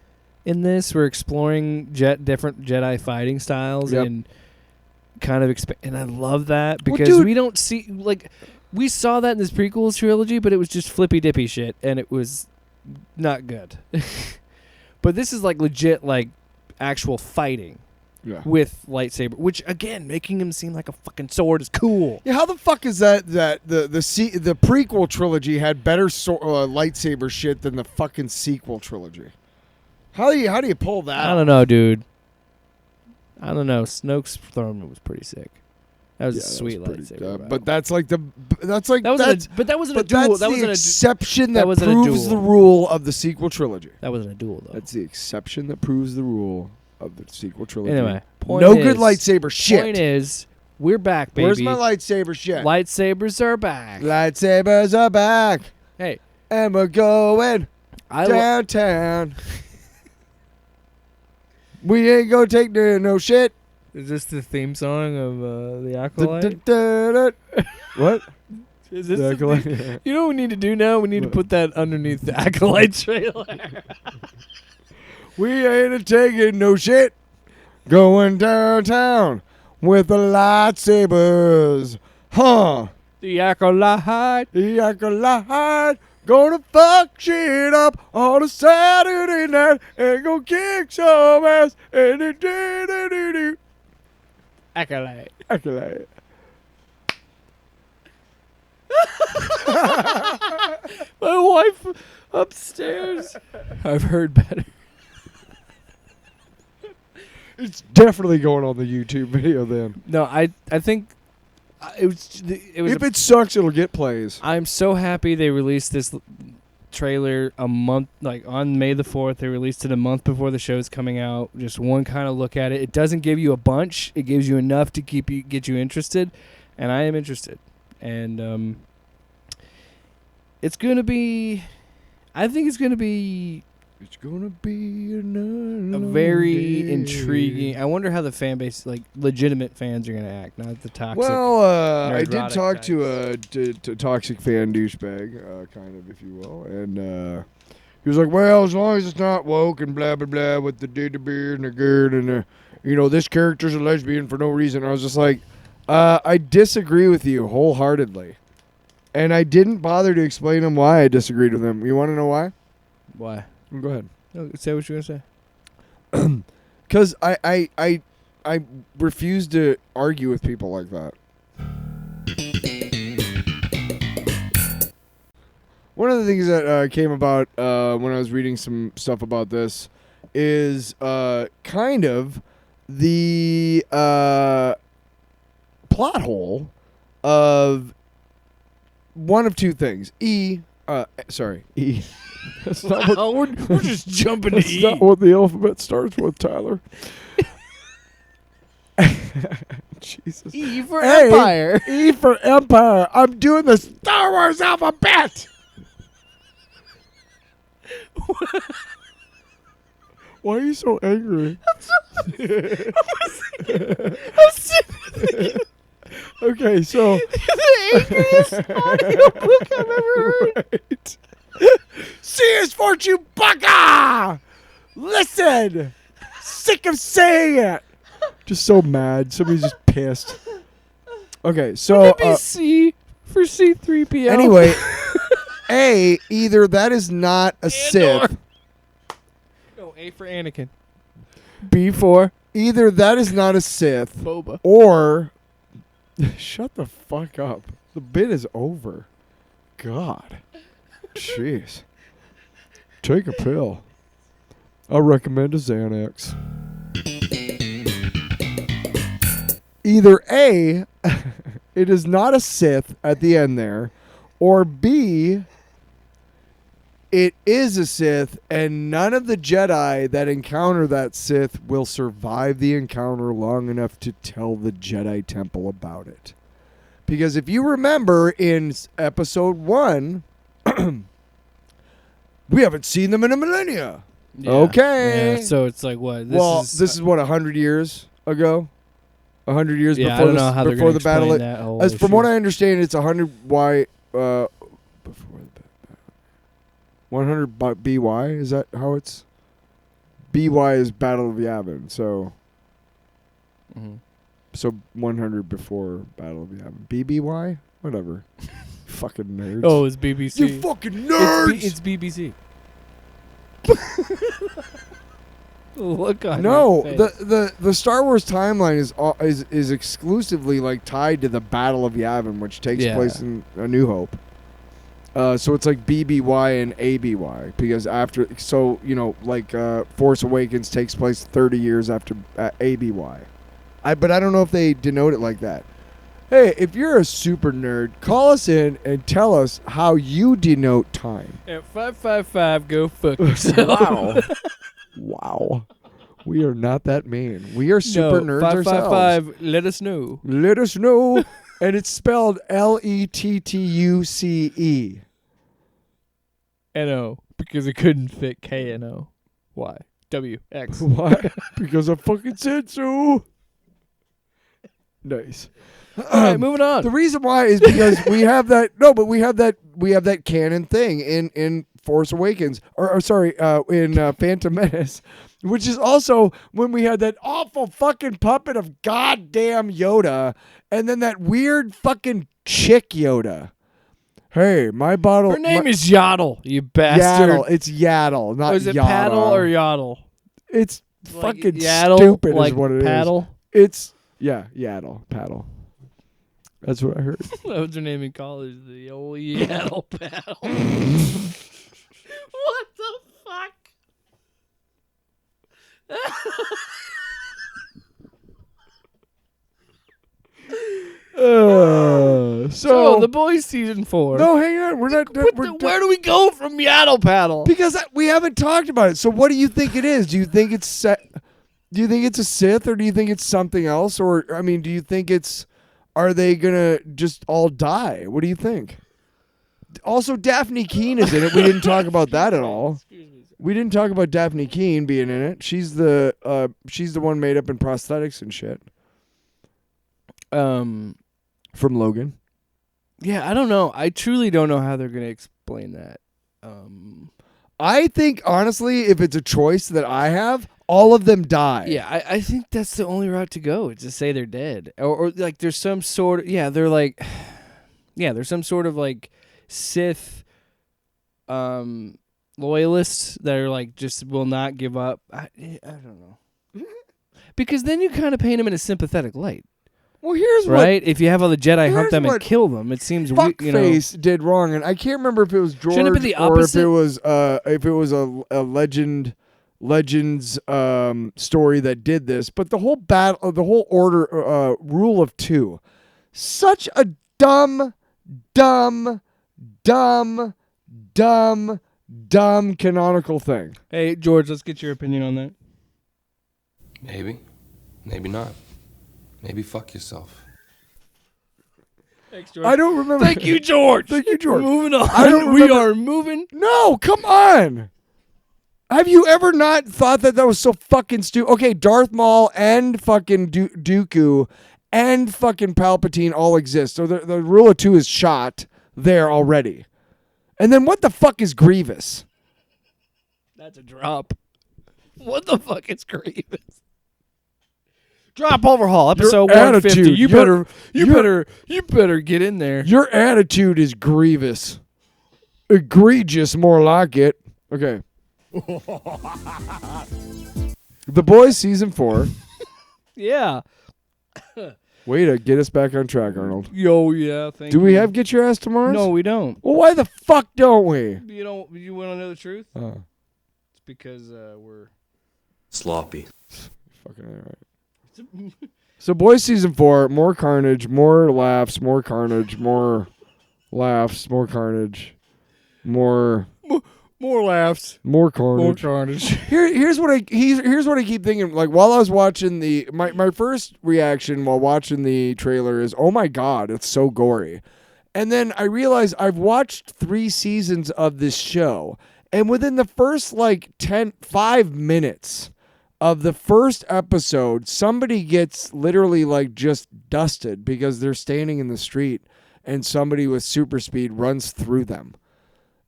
In this, we're exploring different Jedi fighting styles and kind of and I love that because we don't see we saw that in this prequels trilogy, but it was just flippy dippy shit and it was not good. But this is like legit actual fighting with lightsaber, which again making him seem like a fucking sword is cool. Yeah, how the fuck is that the prequel trilogy had better lightsaber shit than the fucking sequel trilogy? How do you pull that? I don't know, dude. I don't know. Snoke's throne was pretty sick. That was a sweet lightsaber. But that wasn't a duel. That's the exception that wasn't a proves duel. the rule of the sequel trilogy. That wasn't a duel, though. That's the exception that proves the rule of the sequel trilogy. Anyway, good lightsaber shit. Point is, we're back, baby. Where's my lightsaber shit? Lightsabers are back. Lightsabers are back. Hey, and we're going downtown. We ain't gonna take no shit. Is this the theme song of the Acolyte? What? Is this the Acolyte? You know what we need to do now? We need to put that underneath the Acolyte trailer. We ain't taking no shit. Going downtown with the lightsabers. Huh. The Acolyte. The Acolyte. Gonna fuck shit up on a Saturday night and go kick some ass and do. Acolyte. My wife upstairs. I've heard better. It's definitely going on the YouTube video then. No, I think it was. If it sucks, it'll get plays. I'm so happy they released this trailer a month, on May the 4th. They released it a month before the show's coming out. Just one kind of look at it. It doesn't give you a bunch. It gives you enough to get you interested, and I am interested. And it's gonna be. I think it's gonna be. It's gonna be a very intriguing. I wonder how the fan base, legitimate fans, are gonna act, not the toxic. Well, I did talk types. to a toxic fan douchebag, kind of, if you will, and he was like, "Well, as long as it's not woke and blah blah blah with the beard and the gird and this character's a lesbian for no reason." I was just like, I disagree with you wholeheartedly. And I didn't bother to explain him why I disagreed with him. You want to know why? Why? Go ahead. No, say what you're going to say. Because I refuse to argue with people like that. One of the things that came about when I was reading some stuff about this is kind of the plot hole of one of two things. E. That's not what, we're just jumping to that's E. not what the alphabet starts with, Tyler. Jesus. E for Empire. E for Empire. I'm doing the Star Wars alphabet. Why are you so angry? Okay, so The angriest audiobook I've ever heard. right. C is for Chewbacca. Listen. Sick of saying it. Just so mad. Somebody's just pissed. Okay, so Maybe C for C-3PO. anyway, A, either that is not a Sith. No, A for Anakin. B for Either that is not a Sith, Boba. or shut the fuck up. The bit is over. God. Jeez. Take a pill. I recommend a Xanax. Either A, it is not a Sith at the end there, or B, it is a Sith, and none of the Jedi that encounter that Sith will survive the encounter long enough to tell the Jedi Temple about it. Because if you remember in episode 1, we haven't seen them in a millennia. Yeah. Okay. Yeah, so it's like what? This is what, 100 years ago? 100 years yeah, I before, don't know how they're before gonna the battle. explain that whole As from issue. what I understand, it's 100 Y. Before the 100 BY. Is that how it's? BY is Battle of Yavin. So Mhm. so 100 before Battle of Yavin. BBY, whatever. Fucking nerds. Oh, it's BBC. You fucking nerds. It's BBC. Look on No, your face. the Star Wars timeline is exclusively like tied to the Battle of Yavin, which takes Yeah. place in A New Hope. So it's like BBY and ABY because after, so you know, like Force Awakens takes place 30 years after ABY. But I don't know if they denote it like that. Hey, if you're a super nerd, call us in and tell us how you denote time. At 555, go fuck yourself. Wow. Wow. We are not that mean. We are super nerds 555, ourselves. let us know. Let us know. And it's spelled LETTUCE. N-O, because it couldn't fit K-N-O. Y. W. X. Why? Because I fucking said so. Nice. All right, moving on. The reason why is because we have that. No, but we have that canon thing in Force Awakens, or sorry, in Phantom Menace, which is also when we had that awful fucking puppet of goddamn Yoda, and then that weird fucking chick Yoda. Hey, my bottle. Her name is Yaddle, you bastard. Yaddle. It's Yaddle, not Is it Yada. Paddle or Yaddle? It's Like fucking Yaddle, stupid. like is what it is. Paddle? It's Yaddle, paddle. That's what I heard. That was her name in college, the old Yaddle Paddle. What the fuck? So, The Boys season 4. No, hang on. We're not. Where do we go from Yaddle Paddle? Because we haven't talked about it. So what do you think it is? Do you think it's Do you think it's a Sith, or do you think it's something else? Or I mean, do you think it's? Are they gonna just all die? What do you think? Also, Daphne Keane is in it. We didn't talk about that at all. We didn't talk about Daphne Keane being in it. She's the one made up in prosthetics and shit. From Logan. Yeah, I don't know. I truly don't know how they're gonna explain that. I think honestly, if it's a choice that I have, all of them die. Yeah, I think that's the only route to go. Is to say they're dead, or like there's some sort of they're like, there's some sort of like Sith, loyalists that are like just will not give up. I don't know, because then you kind of paint them in a sympathetic light. Well, here's right. If you have all the Jedi hunt them and what kill them, it seems Fuckface did wrong, and I can't remember if it was George Shouldn't it be the or opposite? if it was a Legends story that did this. But the whole the whole order rule of two, such a dumb canonical thing. Hey, George, let's get your opinion on that. Maybe. Maybe not. Maybe fuck yourself. Thanks, George. I don't remember. Thank you, George. Thank you, George. Moving on. I don't We remember- are moving. No, come on. Have you ever not thought that was so fucking stupid? Okay, Darth Maul and fucking Dooku and fucking Palpatine all exist. So the rule of two is shot there already. And then what the fuck is Grievous? That's a drop. What the fuck is Grievous? Drop overhaul episode Your 150. attitude, You better get in there. Your attitude is grievous. Egregious, more like it. Okay. The Boys season 4. Yeah. Way to get us back on track, Arnold. Yo, yeah. Thank Do you. we have Get Your Ass to Mars? No, we don't. Well, why the fuck don't we? You don't. You want to know the truth? Oh, It's because we're Sloppy. fucking all right. So, Boys season 4, more carnage, more laughs, more carnage, more laughs, more carnage, more laughs, more more carnage. carnage. Here's what I keep thinking. Like while I was watching my first reaction while watching the trailer is, oh my god, it's so gory. And then I realized I've watched 3 seasons of this show, and within the first 5 minutes of the first episode, somebody gets literally just dusted because they're standing in the street and somebody with super speed runs through them.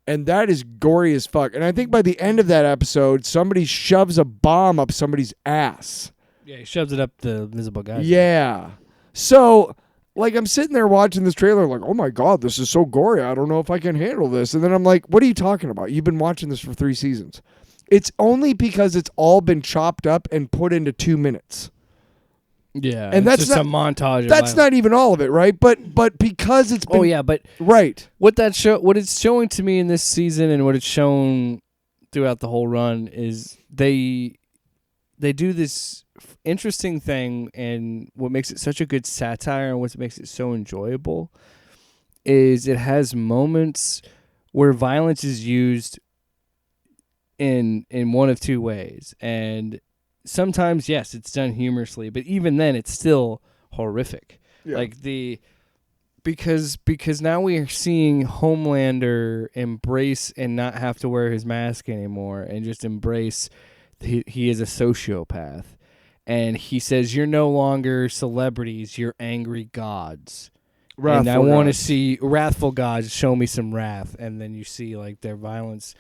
And that is gory as fuck. And I think by the end of that episode, somebody shoves a bomb up somebody's ass. Yeah, he shoves it up the invisible guy. Yeah. So, I'm sitting there watching this trailer oh my god, this is so gory. I don't know if I can handle this. And then I'm like, what are you talking about? You've been watching this for 3 seasons. It's only because it's all been chopped up and put into 2 minutes. Yeah, And that's just a montage. That's not even all of it, right? But because it's been... Oh yeah, but Right. what it's showing to me in this season and what it's shown throughout the whole run is they do this interesting thing, and what makes it such a good satire and what makes it so enjoyable is it has moments where violence is used in one of 2 ways, and sometimes yes, it's done humorously, but even then it's still horrific. Yeah. Because now we are seeing Homelander embrace and not have to wear his mask anymore and just embrace he is a sociopath. And he says, you're no longer celebrities, you're angry gods. And I want to see wrathful gods, show me some wrath. And then you see their violence.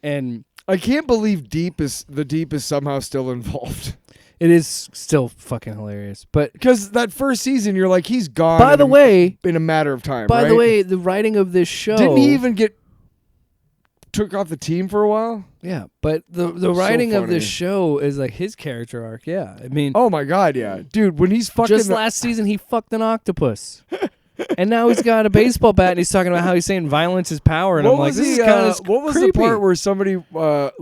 And I can't believe the Deep is somehow still involved. it is still fucking hilarious. But Because that first season, you're like, he's gone. by the way, in a matter of time. By right? the way, the writing of this show... Didn't he even took off the team for a while? Yeah, but the writing of this show is his character arc. Yeah, I mean... Oh my god, yeah. Dude, when he's fucking... Just last season, he fucked an octopus. And now he's got a baseball bat and he's talking about how he's saying violence is power. And I'm like, this is kind of what was creepy. the part where somebody, that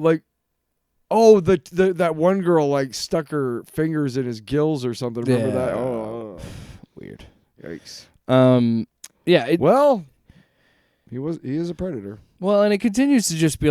one girl, stuck her fingers in his gills or something? Remember Yeah. that? Oh. Weird. Yikes. Yeah. Well, he is a predator. Well, and it continues to just be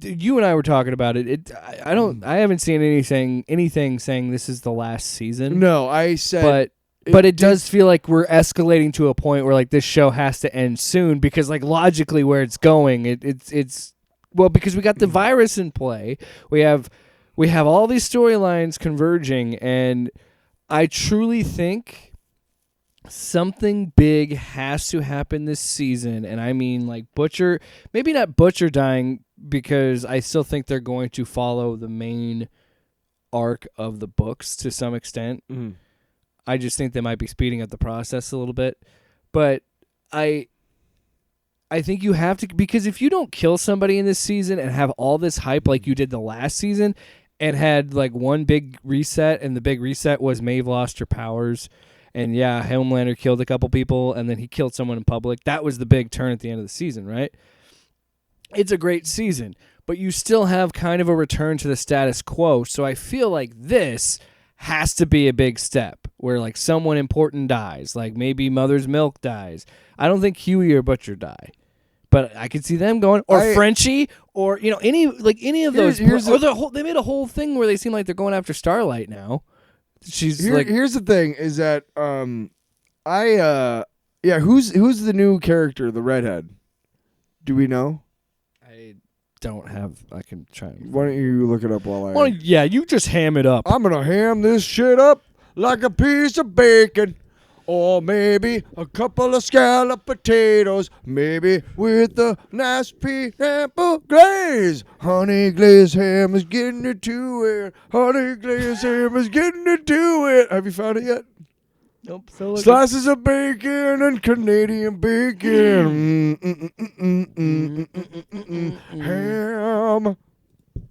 you and I were talking about it. I haven't seen anything saying this is the last season. No, I said... But it does feel like we're escalating to a point where this show has to end soon because logically where it's going, it's because we got the virus in play. We have all these storylines converging, and I truly think something big has to happen this season, and I mean like Butcher, maybe not Butcher dying, because I still think they're going to follow the main arc of the books to some extent. Mhm. I just think they might be speeding up the process a little bit, but I think you have to, because if you don't kill somebody in this season and have all this hype like you did the last season, and had like one big reset, and the big reset was Maeve lost her powers. And yeah, Homelander killed a couple people, and then he killed someone in public. That was the big turn at the end of the season, right? It's a great season, but you still have kind of a return to the status quo. So I feel like this has to be a big step where like someone important dies, like maybe Mother's Milk dies. I don't think Huey or Butcher die, but I could see them going, or Frenchie, or any of those. They made a whole thing where they seem like they're going after Starlight now. She's here's the thing is that who's the new character, the redhead? Do we know? I don't have. I can try. Why don't you look it up while I? Yeah, you just ham it up. I'm gonna ham this shit up like a piece of bacon. Or maybe a couple of scalloped potatoes, maybe with a nice pineapple glaze. Honey glazed ham is getting it to it. Honey glazed ham is getting it to it. Have you found it yet? Nope. Slices of bacon and Canadian bacon. Ham.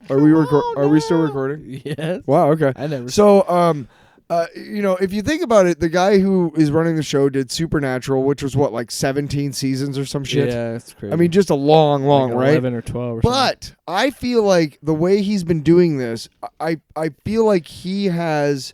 Are we still recording? Yes. Wow. Okay. I never. So if you think about it, the guy who is running the show did Supernatural, which was like 17 seasons or some shit. Yeah, that's crazy. I mean, just a long, like right? 11 or 12 or something. But I feel like the way he's been doing this, I feel like he has.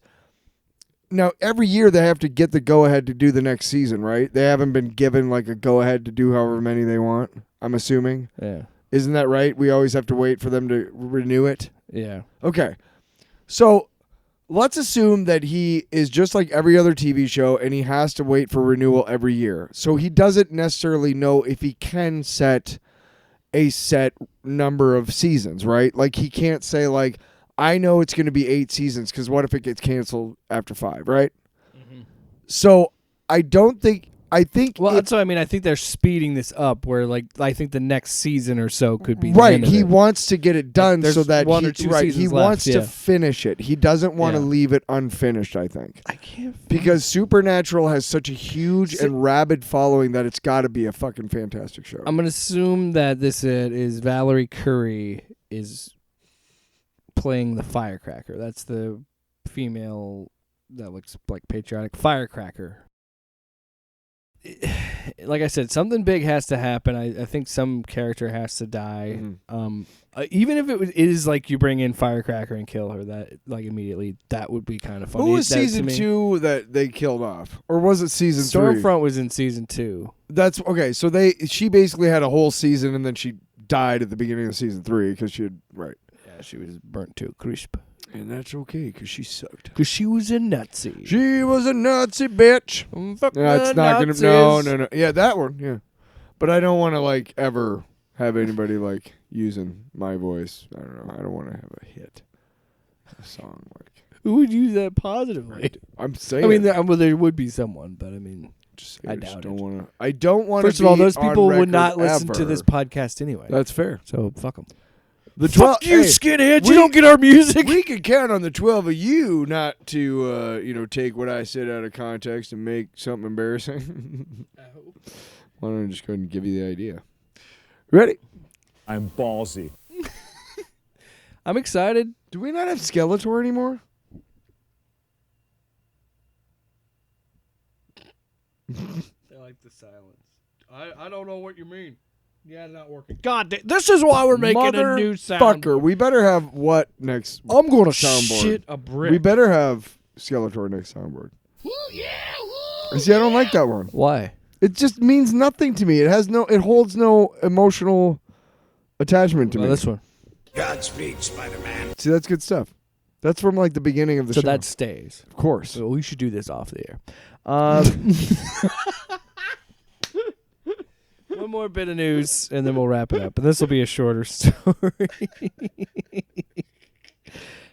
Now, every year they have to get the go-ahead to do the next season, right? They haven't been given like a go-ahead to do however many they want, I'm assuming. Yeah. Isn't that right? We always have to wait for them to renew it? Yeah. Okay. So let's assume that he is just like every other TV show and he has to wait for renewal every year. So he doesn't necessarily know if he can set a set number of seasons, right? Like he can't say like, I know it's going to be 8 seasons because what if it gets canceled after 5, right? Mm-hmm. So I think well, that's what I mean. I think they're speeding this up where like I think the next season or so could be right. He wants to get it done like so that one or two seasons he left, wants to yeah. finish it. He doesn't want to leave it unfinished, I think. I can't Because Supernatural has such a huge and rabid following that it's got to be a fucking fantastic show. I'm going to assume that this is Valerie Curry is playing the firecracker. That's the female that looks like patriotic firecracker. Like I said, something big has to happen. I think some character has to die. Mm-hmm. Even if it is like you bring in Firecracker and kill her, that like immediately, that would be kind of funny. Who was season 2 that they killed off, or was it season 3? Stormfront was in season 2. That's okay. So she basically had a whole season, and then she died at the beginning of season 3 because she had Yeah, she was burnt to a crisp. And that's okay, because she sucked. Because she was a Nazi. She was a Nazi bitch. Fuck no, it's not going to... No. Yeah, that one, yeah. But I don't want to, like, ever have anybody, like, using my voice. I don't know. I don't want to have a hit. A song, like... Who would use that positively? I'm saying... I mean, there would be someone, but I mean... I doubt it. I don't want to. First of all, those people would not listen to this podcast anyway. That's fair. So, fuck them. Fuck you, skinheads! You don't get our music. We can count on the 12 of you not to, take what I said out of context and make something embarrassing. I hope. Why don't I just go ahead and give you the idea? Ready? I'm ballsy. I'm excited. Do we not have Skeletor anymore? I like the silence. I don't know what you mean. Yeah, not working. God, this is why we're making a new sound. Fucker, we better have what next? I'm gonna soundboard. shit a brick. We better have Skeletor next soundboard. See, I don't like that one. Why? It just means nothing to me. It holds no emotional attachment to me. This one. Godspeed, Spider-Man. See, that's good stuff. That's from like the beginning of the show. So that stays. Of course. So we should do this off the air. One more bit of news, and then we'll wrap it up. And this will be a shorter story.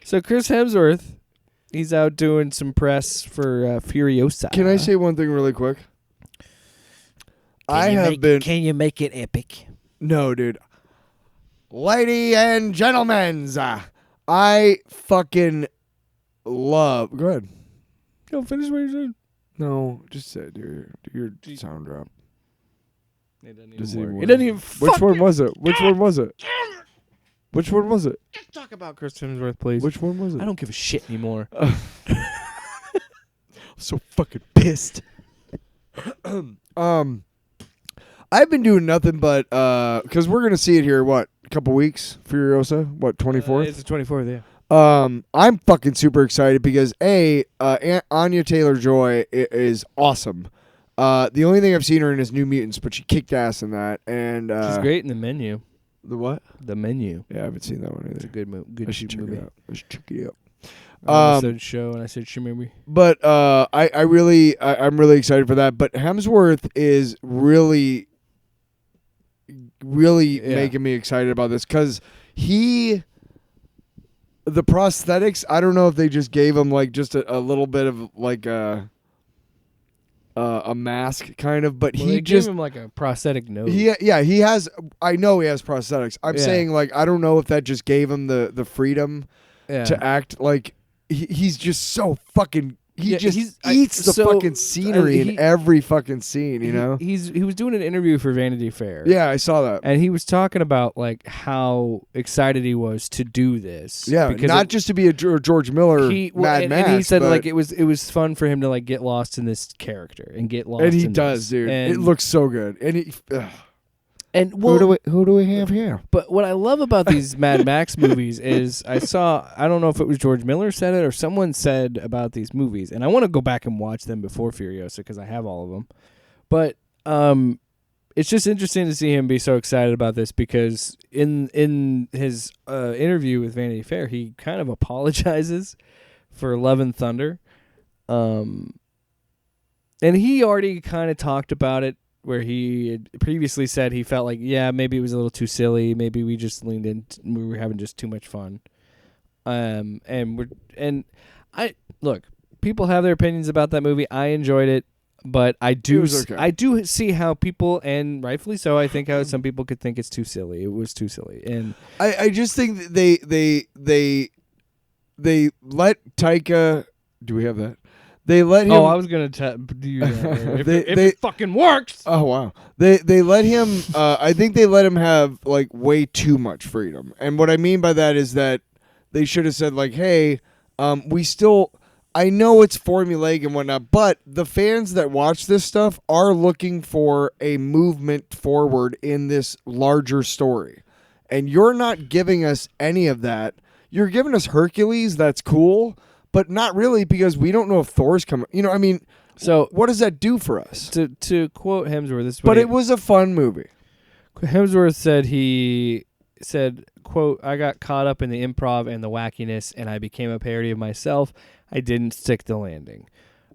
So Chris Hemsworth He's out doing some press for Furiosa. Can I say one thing really quick? Can you make it epic? No, dude. Ladies and gentlemen, I fucking love. Go ahead. Yo, finish what you're saying. No, just say do your sound drop. It doesn't Does even work. work? It doesn't even. Which one was it? Which one was it? Which one was it? Talk about Chris Hemsworth, please. Which one was it? I don't give a shit anymore. So fucking pissed. I've been doing nothing but because we're gonna see it here. What, a couple weeks? Furiosa. What, 24th? It's the 24th. Yeah. I'm fucking super excited because Anya Taylor-Joy is awesome. The only thing I've seen her in is New Mutants, but she kicked ass in that. And she's great in The Menu. The what? The Menu. Yeah, I haven't seen that one either. It's a good movie. Good I should check movie. it out. I should check it out. I said show and I said movie. But I'm really excited for that. But Hemsworth is really making me excited about this because the prosthetics, I don't know if they just gave him like just a little bit of like a mask kind of, but Well, he they just gave him like a prosthetic nose. he has. I know he has prosthetics. I'm saying like I don't know if that just gave him the freedom to act like he's just so fucking. He eats the fucking scenery in every fucking scene, you know? He was doing an interview for Vanity Fair. Yeah, I saw that. And he was talking about like how excited he was to do this. Yeah, because not just to be a George Miller Mad Max. And he said but, like it was fun for him to like get lost in this character and get lost. And he in does, this. dude. And, it looks so good. And he. And well, who do we have here? But what I love about these Mad Max movies is I don't know if it was George Miller said it or someone said about these movies, and I want to go back and watch them before Furiosa because I have all of them. But it's just interesting to see him be so excited about this because in his interview with Vanity Fair, he kind of apologizes for Love and Thunder, and he already kind of talked about it. Where he had previously said he felt like, yeah, maybe it was a little too silly. Maybe we just leaned in. We were having just too much fun. Look, people have their opinions about that movie. I enjoyed it, but I do see how people, and rightfully so, I think how some people could think it's too silly. It was too silly, and I just think that they let Taika. Do we have that? They let him. Oh, I was gonna do you that. If it fucking works. Oh wow. They let him. I think they let him have like way too much freedom. And what I mean by that is that they should have said like, hey, we still. I know it's formulaic and whatnot, but the fans that watch this stuff are looking for a movement forward in this larger story, and you're not giving us any of that. You're giving us Hercules. That's cool. But not really because we don't know if Thor's coming. You know, I mean, so what does that do for us? To quote Hemsworth, this is but it was a fun movie. Hemsworth said, quote, I got caught up in the improv and the wackiness, and I became a parody of myself. I didn't stick the landing.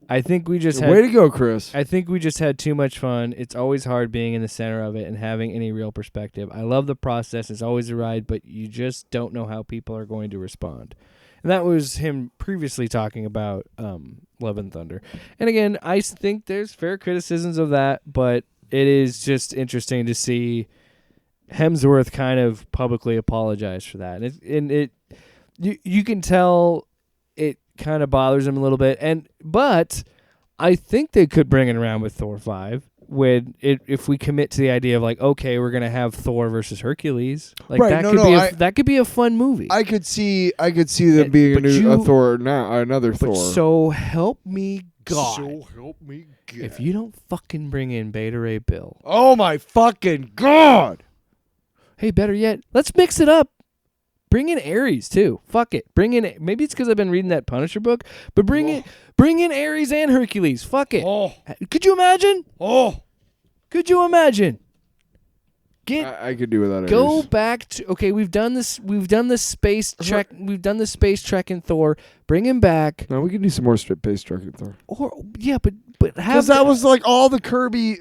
I think we just way to go, Chris. I think we just had too much fun. It's always hard being in the center of it and having any real perspective. I love the process. It's always a ride, but you just don't know how people are going to respond. And that was him previously talking about Love and Thunder. And again, I think there's fair criticisms of that, but it is just interesting to see Hemsworth kind of publicly apologize for that. And you can tell it kind of bothers him a little bit. But I think they could bring it around with Thor 5. If we commit to the idea of like, okay, we're gonna have Thor versus Hercules, like right, that could be a fun movie. I could see them being a Thor now, another Thor. So help me God! So help me God! If you don't fucking bring in Beta Ray Bill, oh my fucking God! Hey, better yet, let's mix it up. Bring in Ares too. Fuck it. Bring in. Maybe it's because I've been reading that Punisher book, but bring in Ares and Hercules. Fuck it. Oh, could you imagine? Oh, could you imagine? I could do without Go Ares. back to we've done this space trek in Thor. Bring him back. No, we could do some more space truck in Thor. Or but have Because that was like all the Kirby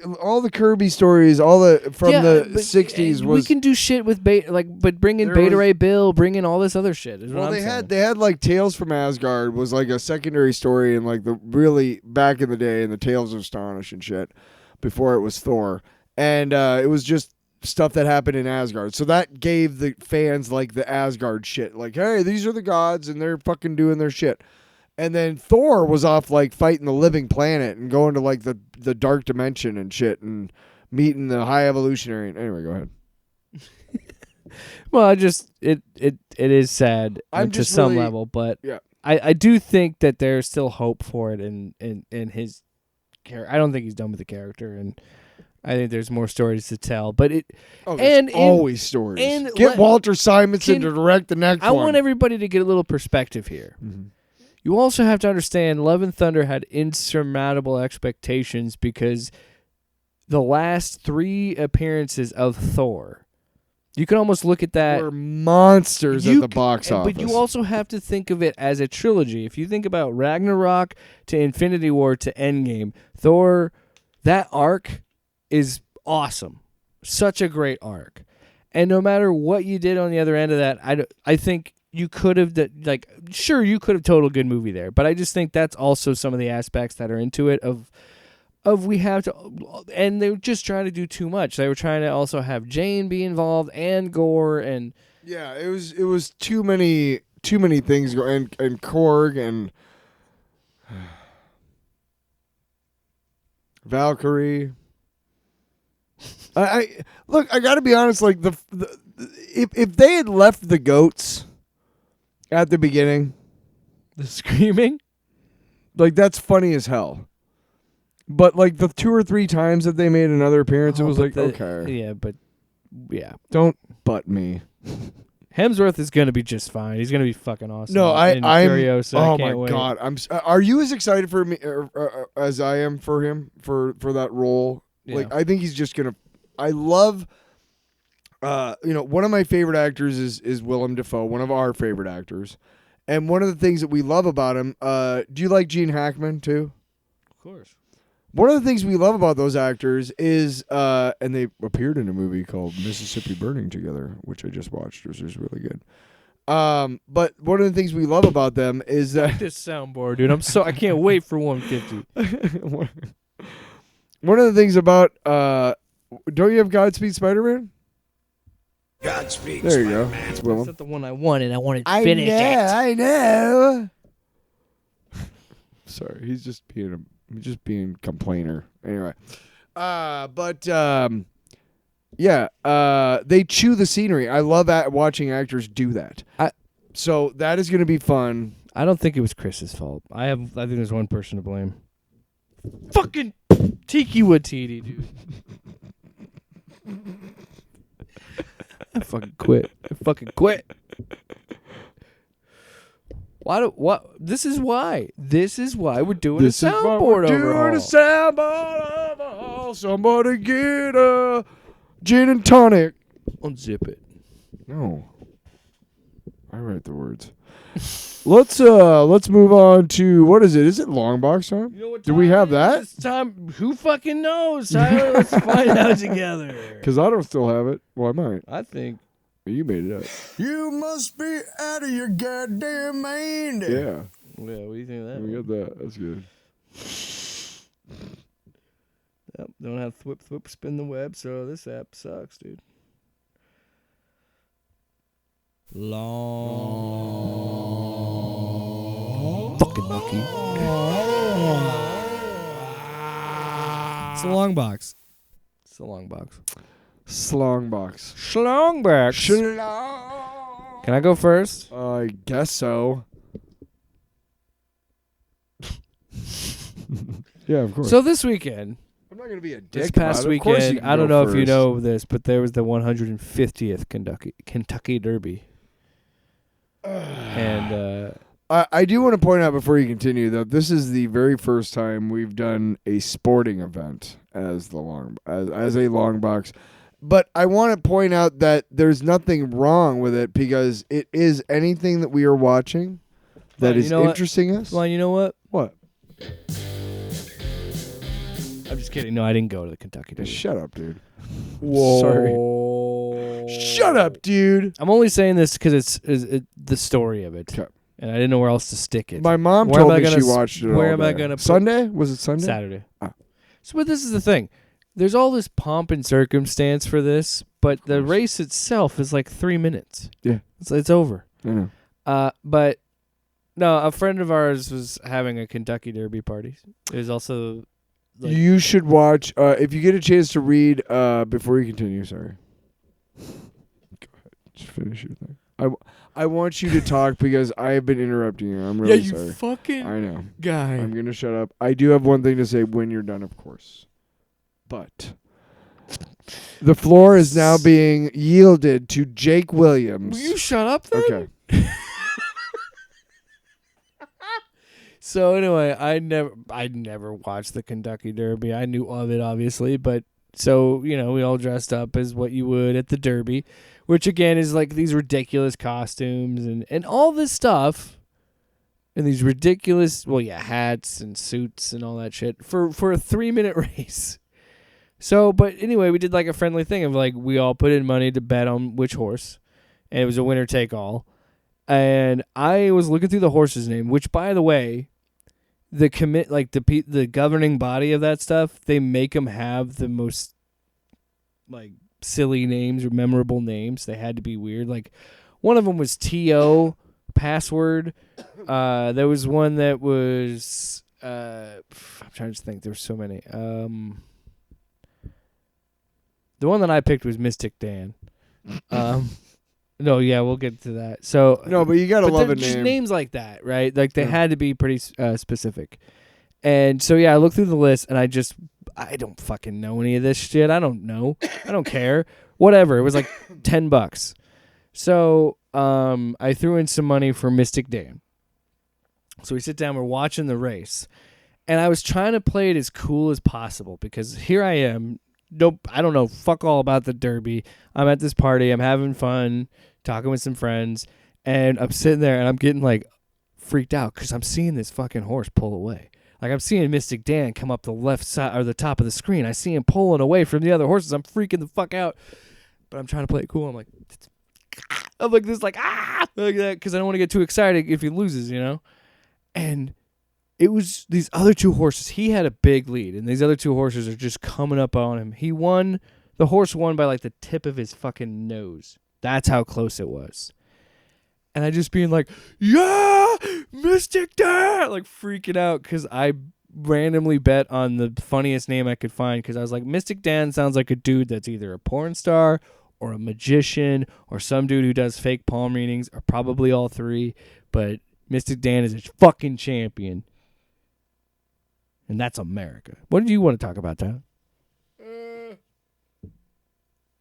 stories, from the 60s was. we can do shit with but bring in There Beta was- Ray Bill, bring in all this other shit. Is what Well, I'm they saying. had like Tales from Asgard was like a secondary story in like the really back in the day in the Tales of Astonish and shit before it was Thor, and it was just stuff that happened in Asgard. So that gave the fans like the Asgard shit, like hey, these are the gods and they're fucking doing their shit. And then Thor was off like fighting the living planet and going to like the dark dimension and shit and meeting the high evolutionary. Anyway, go ahead. Well, it is sad I'm to just some really- level, but Yeah. I do think that there's still hope for it in his character. I don't think he's done with the character, and I think there's more stories to tell. But There's always stories. and Get let- Walter Simonson can- to direct the next I one. want everybody to get a little perspective here. Mm-hmm. You also have to understand Love and Thunder had insurmountable expectations because the last 3 appearances of Thor, you can almost look at that. We're monsters at the box office. But you also have to think of it as a trilogy. If you think about Ragnarok to Infinity War to Endgame, Thor, that arc is awesome. Such a great arc. And no matter what you did on the other end of that, I think you could have, sure, you could have told a good movie there. But I just think that's also some of the aspects that are into it of we have to, and they were just trying to do too much. They were trying to also have Jane be involved and Gore and yeah, it was too many things going and Korg and Valkyrie. I look. I got to be honest. Like if they had left the goats at the beginning, the screaming. like that's funny as hell. But like the 2 or 3 times that they made another appearance, it was like okay, Yeah, but yeah. don't butt me. Hemsworth is gonna be just fine. He's gonna be fucking awesome. No, in I'm. Furiosa. I Oh can't my wait. god, are you as excited for me as I am for him for that role? Yeah. Like I think he's just gonna. I love. One of my favorite actors is Willem Dafoe, one of our favorite actors, and one of the things that we love about him. Do you like Gene Hackman too? Of course. One of the things we love about those actors is, and they appeared in a movie called Mississippi Burning together, which I just watched, which is really good. But one of the things we love about them is that This soundboard, dude. I can't wait for 150. one of the things about, don't you have Godspeed Spider-Man? Godspeed, There you go. Spider-Man. It's Willem. That's not the one I wanted. I wanted to I finish know, it. I know. Sorry, he's just being complainer. Anyway, they chew the scenery. I love watching actors do that. So that is going to be fun. I don't think it was Chris's fault. I think there's one person to blame. Fucking Tiki Watiti, dude. I fucking quit. This is why we're doing a soundboard overhaul. Doing a soundboard overhaul. Somebody get a gin and tonic. Unzip it. No, I write the words. Let's move on to what is it? Is it long box time? You know what Do we time have it that? is? It's time. Who fucking knows, Tyler? Let's find out together. Because I don't still have it. Well, I might. I think. You made it up. You must be out of your goddamn mind. Yeah, Yeah, what do you think of that? we got that. That's good. Yep, don't have thwip spin the web, so this app sucks, dude. Long. Fucking monkey. It's a long box. Slong box. Schlongbox. Can I go first? I guess so. Yeah, of course. So this weekend, I'm not gonna be a dick. this past about it. Of course you weekend, can I don't go know if you first. know this, but there was the 150th Kentucky Derby. And I do want to point out before you continue that this is the very first time we've done a sporting event as a long box, But I want to point out that there's nothing wrong with it because it is anything that we are watching that is interesting us. Well, you know what? What? I'm just kidding. No, I didn't go to the Kentucky Derby. Shut up, dude. Whoa. Sorry. Shut up, dude. I'm only saying this because it's the story of it. Okay. And I didn't know where else to stick it. My mom Where told am I me she gonna watched it where all am I day. gonna put- Sunday? Was it Sunday? Saturday. Oh. So, but this is the thing. There's all this pomp and circumstance for this, but the race itself is like 3 minutes. Yeah. It's over. I know. But no, a friend of ours was having a Kentucky Derby party. It was also like, You should watch, if you get a chance to read, before you continue, sorry. Go ahead. Just finish your thing. I want you to talk because I have been interrupting you. I'm really sorry. fucking I know. guy. I'm going to shut up. I do have one thing to say when you're done, of course. But the floor is now being yielded to Jake Williams. Will you shut up then? Okay. So anyway, I never watched the Kentucky Derby. I knew of it obviously, but so, we all dressed up as what you would at the Derby, which again is like these ridiculous costumes and all this stuff and these ridiculous, hats and suits and all that shit for a 3-minute race. So, but anyway, we did like a friendly thing of like we all put in money to bet on which horse, and it was a winner take all. And I was looking through the horse's name, which by the way, the governing body of that stuff, they make them have the most like silly names or memorable names. They had to be weird. Like one of them was T.O. Password. There was one that was I'm trying to think. There were so many. The one that I picked was Mystic Dan. No, yeah, we'll get to that. So No, but you got to love a just name. names like that, right? Like they had to be pretty specific. And so I looked through the list and I don't fucking know any of this shit. I don't know. I don't care. Whatever. It was like $10. So I threw in some money for Mystic Dan. So we sit down, we're watching the race. And I was trying to play it as cool as possible because here I am. Nope, I don't know fuck all about the Derby. I'm at this party. I'm having fun, talking with some friends. And I'm sitting there and I'm getting like freaked out because I'm seeing this fucking horse pull away. Like I'm seeing Mystic Dan come up the left side or the top of the screen. I see him pulling away from the other horses. I'm freaking the fuck out. But I'm trying to play it cool. I'm like this, like that, because I don't want to get too excited if he loses, And it was these other two horses. He had a big lead, and these other two horses are just coming up on him. He won. The horse won by like the tip of his fucking nose. That's how close it was. And I just being like, yeah, Mystic Dan, like freaking out because I randomly bet on the funniest name I could find because I was like, Mystic Dan sounds like a dude that's either a porn star or a magician or some dude who does fake palm readings or probably all three. But Mystic Dan is a fucking champion. And that's America. What did you want to talk about, Tom?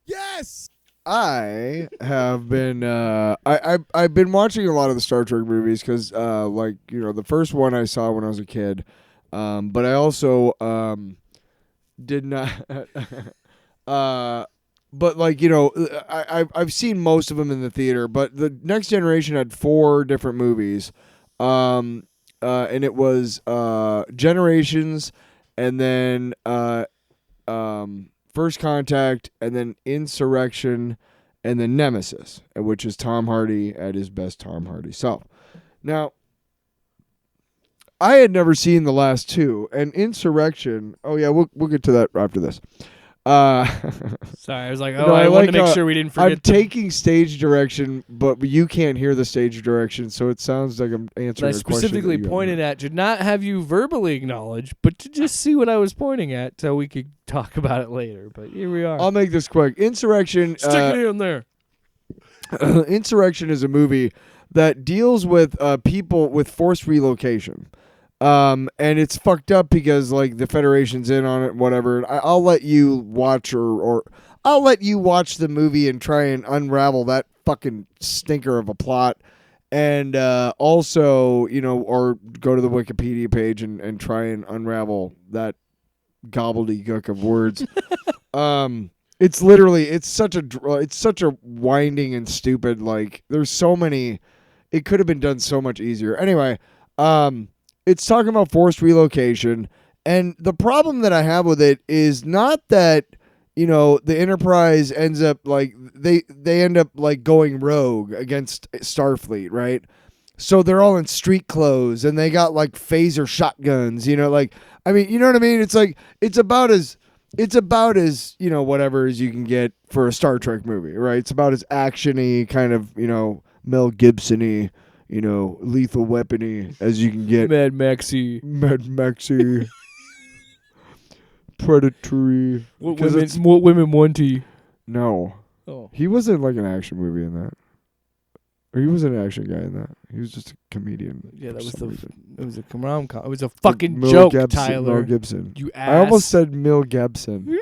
Yes. I have been I've been watching a lot of the Star Trek movies because the first one I saw when I was a kid, but I also did not. But I've seen most of them in the theater. But the Next Generation had 4 different movies. And it was Generations, and then First Contact, and then Insurrection, and then Nemesis, which is Tom Hardy at his best Tom Hardy self. Now, I had never seen the last 2, and Insurrection. Oh yeah, we'll get to that after this. Sorry, I was like, I wanted to make sure we didn't forget. I'm taking stage direction, but you can't hear the stage direction, so it sounds like I'm answering a question. I specifically pointed at to not have you verbally acknowledge, but to just see what I was pointing at so we could talk about it later. But here we are. I'll make this quick. Insurrection. Stick it in there. Insurrection is a movie that deals with people with forced relocation. And it's fucked up because like the Federation's in on it, whatever. I'll let you watch or I'll let you watch the movie and try and unravel that fucking stinker of a plot. And also, or go to the Wikipedia page and try and unravel that gobbledygook of words. It's literally it's such a winding and stupid, like there's so many. It could have been done so much easier. Anyway, it's talking about forced relocation, and the problem that I have with it is not that the Enterprise ends up like they end up like going rogue against Starfleet, right? So they're all in street clothes and they got like phaser shotguns, like I mean, you know what I mean? It's like it's about as whatever as you can get for a Star Trek movie, right? It's about as action-y, kind of, Mel Gibson-y, lethal weapon-y as you can get. Mad Maxi. Predatory. What women want to? No. Oh. He wasn't like an action movie in that. Or he wasn't an action guy in that. He was just a comedian. Yeah, that was it was a rom-com. It was a fucking joke, Tyler. Mel Gibson. You ass. I almost said Mel Gibson.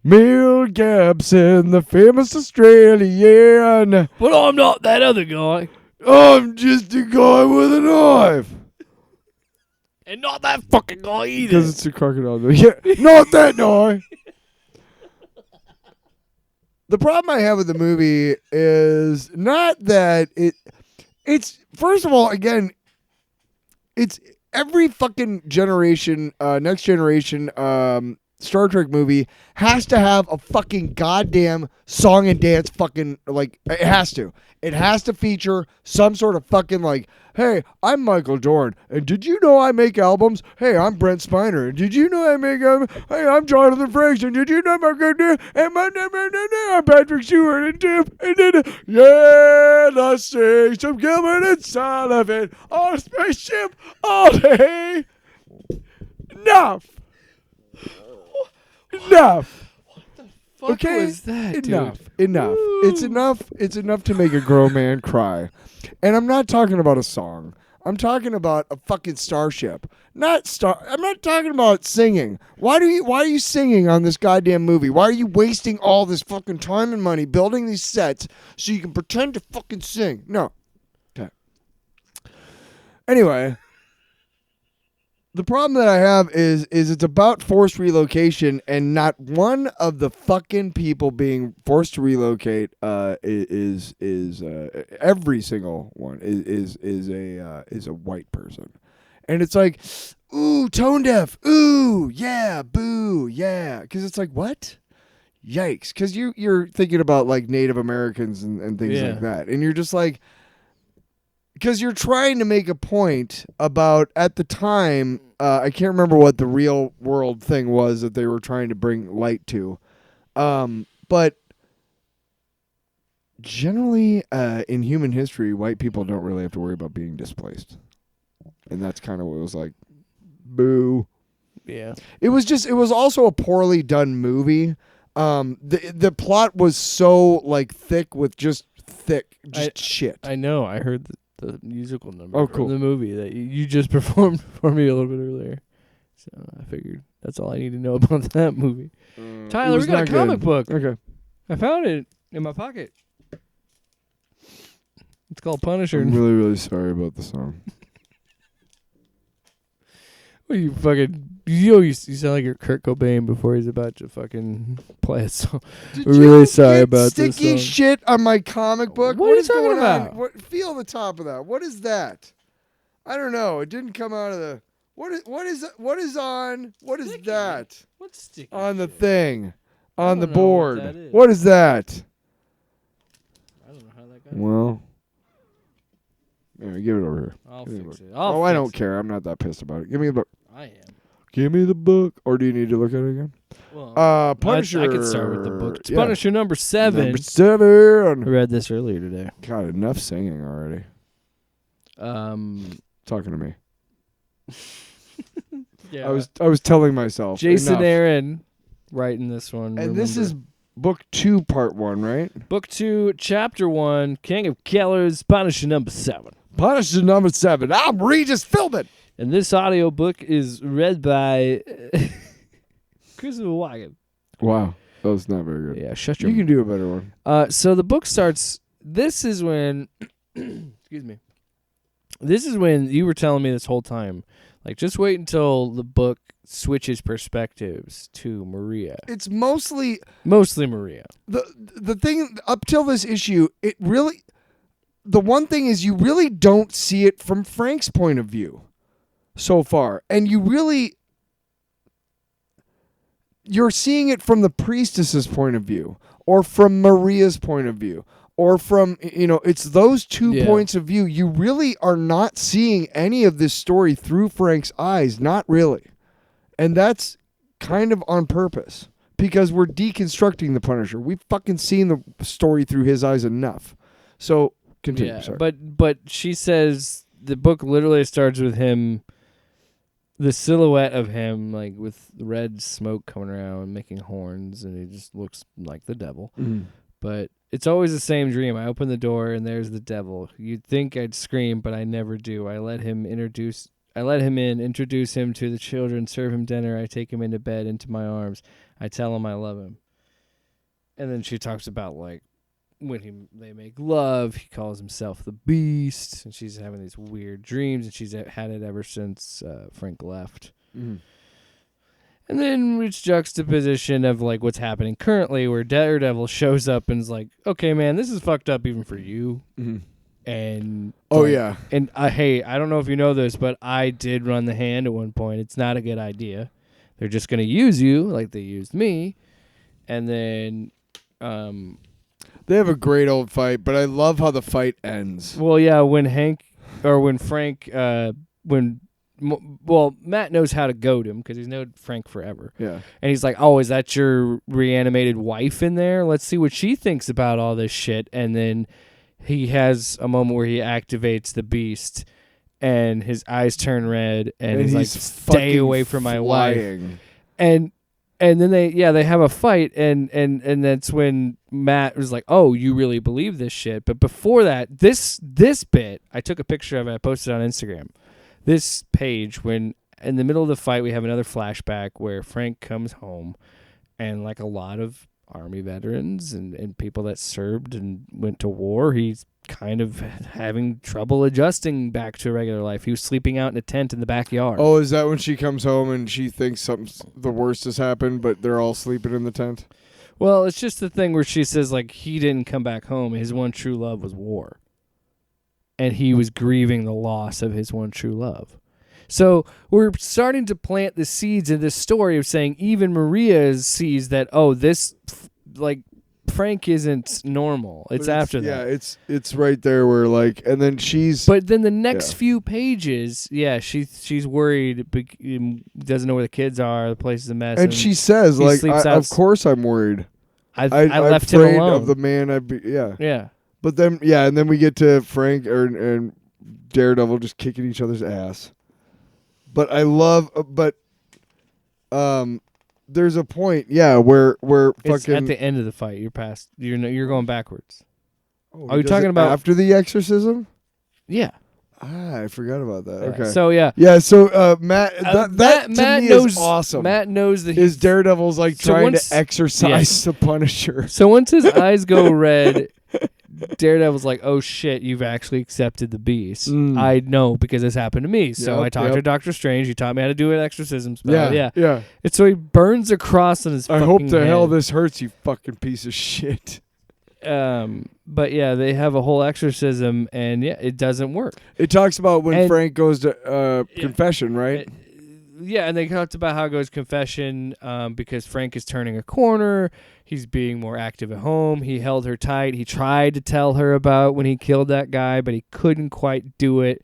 Mel Gibson, the famous Australian. But I'm not that other guy. I'm just a guy with a knife. And not that fucking guy either. Because it's a crocodile. Yeah, not that guy. The problem I have with the movie is not that it's first of all, again, it's every fucking generation, next generation Star Trek movie has to have a fucking goddamn song and dance fucking, like, it has to. It has to feature some sort of fucking, like, hey, I'm Michael Dorn, and did you know I make albums? Hey, I'm Brent Spiner, and did you know I make albums? Hey, I'm Jonathan Frakes, and did you know I'm Patrick Stewart, and then, yeah, let's sing some Gilbert and Sullivan on a spaceship all day. Enough. Fuck Okay, was that, enough. dude? Enough. It's enough. It's enough to make a grown man cry. And I'm not talking about a song. I'm talking about a fucking starship. I'm not talking about singing. Why are you singing on this goddamn movie? Why are you wasting all this fucking time and money building these sets so you can pretend to fucking sing? No. Okay. Anyway, the problem that I have is it's about forced relocation, and not one of the fucking people being forced to relocate is every single one is a white person, and it's like, ooh, tone deaf, ooh, yeah, boo, yeah, because it's like, what? Yikes, because you're thinking about like Native Americans and things like that, and you're just like. Because you're trying to make a point about, at the time, I can't remember what the real world thing was that they were trying to bring light to. But generally, in human history, white people don't really have to worry about being displaced. And that's kind of what it was like. Boo. Yeah. It was also a poorly done movie. The plot was so, like, thick with just shit. I know. I heard the musical number Oh, cool. from the movie that you just performed for me a little bit earlier. So I figured that's all I need to know about that movie. Tyler, we got a comic book. Okay. I found it in my pocket. It's called Punisher. I'm really, really sorry about the song. Well, you fucking... You sound like you're Kurt Cobain before he's about to fucking play a song. We're really sorry about this sticky song. shit on my comic book? What are you is talking going about? on? Feel the top of that. What is that? I don't know. It didn't come out of the... What is on... What is Sticky. that? What's sticky On the shit? thing. On the don't know what board. that is. What is that? I don't know how that got. Well... Yeah, give it over here. I'll Give me the fix book. it. I don't care. I'm not that pissed about it. Give me the book. I am. Give me the book. Or do you need to look at it again? Well, Punisher. I could start with the book. It's Yeah. Punisher number 7. Number 7. I read this earlier today. God, enough singing already. Talking to me. Yeah. I was telling myself. Jason enough. Aaron writing this one. And this remember. is book 2, part 1, right? Book 2, chapter 1, King of Killers, Punisher number 7. Punisher number 7. I'm Regis Philbin. And this audiobook is read by Christopher Walken. Wow, that was not very good. Yeah, shut your You can do a better one. So the book starts. This is when, excuse me. This is when you were telling me this whole time Like, just wait until the book switches perspectives to Maria. It's mostly Maria. the thing up till this issue. It really, the one thing is you really don't see it from Frank's point of view so far, and you're seeing it from the priestess's point of view, or from Maria's point of view, or from, it's those two points of view. You really are not seeing any of this story through Frank's eyes, not really. And that's kind of on purpose, because we're deconstructing the Punisher. We've fucking seen the story through his eyes enough. So, continue, sorry. But she says the book literally starts with him, the silhouette of him, like with red smoke coming around, making horns, and he just looks like the devil. Mm-hmm. But it's always the same dream. I open the door and there's the devil. You'd think I'd scream, but I never do. I let him in, introduce him to the children, serve him dinner. I take him into bed, into my arms. I tell him I love him. And then she talks about, like, when they make love, he calls himself the Beast, and she's having these weird dreams, and she's had it ever since Frank left. Mm-hmm. And then it's juxtaposition of, like, what's happening currently, where Daredevil shows up and is like, okay, man, this is fucked up even for you. Mm-hmm. And yeah. And hey, I don't know if you know this, but I did run the hand at one point. It's not a good idea. They're just going to use you like they used me. And then they have a great old fight, but I love how the fight ends. Well, yeah, when Frank Matt knows how to goad him because he's known Frank forever. Yeah. And he's like, oh, is that your reanimated wife in there? Let's see what she thinks about all this shit. And then he has a moment where he activates the Beast, and his eyes turn red, and he's like, "Stay away from my wife." And then they have a fight, and that's when Matt was like, "Oh, you really believe this shit?" But before that, this bit, I took a picture of it, I posted it on Instagram. This page, when in the middle of the fight, we have another flashback where Frank comes home, and like a lot of Army veterans and people that served and went to war, he's kind of having trouble adjusting back to regular life. He was sleeping out in a tent in the backyard. Oh, is that when she comes home and she thinks the worst has happened, but they're all sleeping in the tent? Well, it's just the thing where she says, like, he didn't come back home. His one true love was war. And he was grieving the loss of his one true love. So we're starting to plant the seeds in this story of saying even Maria sees that, oh, this, like, Frank isn't normal. It's after that. Yeah, it's right there where, like, and then she's... But then the next few pages, she's worried, doesn't know where the kids are, the place is a mess. And she says, like, of course I'm worried. I left him alone. Of the man Yeah. Yeah. But then, and then we get to Frank and Daredevil just kicking each other's ass. But I love, there's a point, where it's fucking at the end of the fight. You're going backwards. Oh, are you talking about after the exorcism? Yeah. I forgot about that. Okay. So yeah. Yeah. So Matt, that Matt to me knows, is awesome. Matt knows that his Daredevil's like trying to exorcise the Punisher. So once his eyes go red, Daredevil's like, "Oh shit, you've actually accepted the Beast." I know because this happened to me. So I talked to Dr. Strange. He taught me how to do an exorcism spell. Yeah. And so he burns a cross on his. I hope the head. hell this hurts, you fucking piece of shit. But yeah, they have a whole exorcism, and it doesn't work. It talks about when Frank goes to confession, right? And they talked about how it goes confession because Frank is turning a corner. He's being more active at home. He held her tight. He tried to tell her about when he killed that guy, but he couldn't quite do it.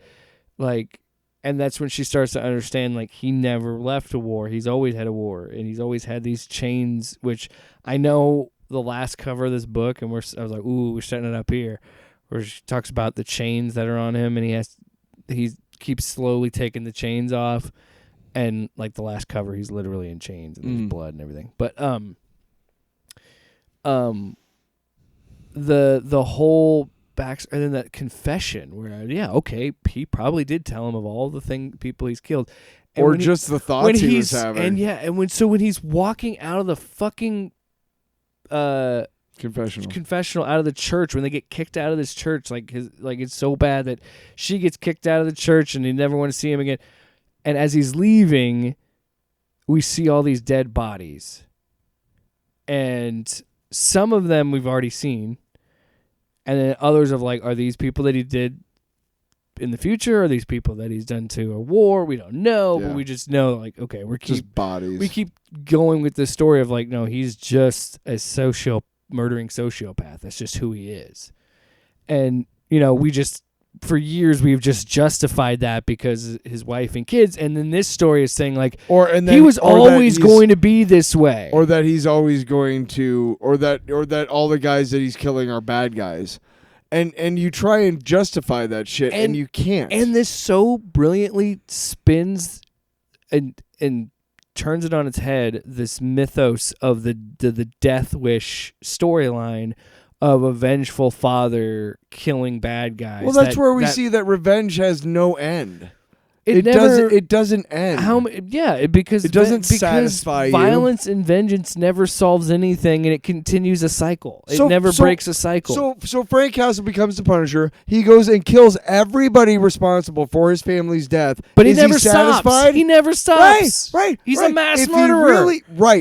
Like, and that's when she starts to understand, like, he never left a war. He's always had a war, and he's always had these chains, which I know the last cover of this book, and I was like, ooh, we're setting it up here, where she talks about the chains that are on him, and he keeps slowly taking the chains off, and like the last cover, he's literally in chains and there's blood and everything. But the whole back, and then that confession where he probably did tell him of all the people he's killed, and or just the thoughts he was having, and when he's walking out of the fucking confessional out of the church, when they get kicked out of this church, like it's so bad that she gets kicked out of the church and they never want to see him again. And as he's leaving, we see all these dead bodies. And some of them we've already seen. And then others of like, are these people that he did in the future? Are these people that he's done to a war? We don't know, but we just know, like, okay, just bodies. We keep going with this story of like, no, he's just a murdering sociopath. That's just who he is. And, you know, for years we've just justified that because his wife and kids, and then this story is saying like, he was always going to be this way, or that he's always going to, or that all the guys that he's killing are bad guys, and you try and justify that shit, and you can't. And this so brilliantly spins and turns it on its head. This mythos of the death wish storyline of a vengeful father killing bad guys. Well, that's where we see that revenge has no end. It doesn't end. Because it doesn't satisfy you. Violence and vengeance never solves anything, and it continues a cycle. It never breaks a cycle. So Frank Castle becomes the Punisher. He goes and kills everybody responsible for his family's death. But he never stops. He never stops. Right. He's a mass murderer.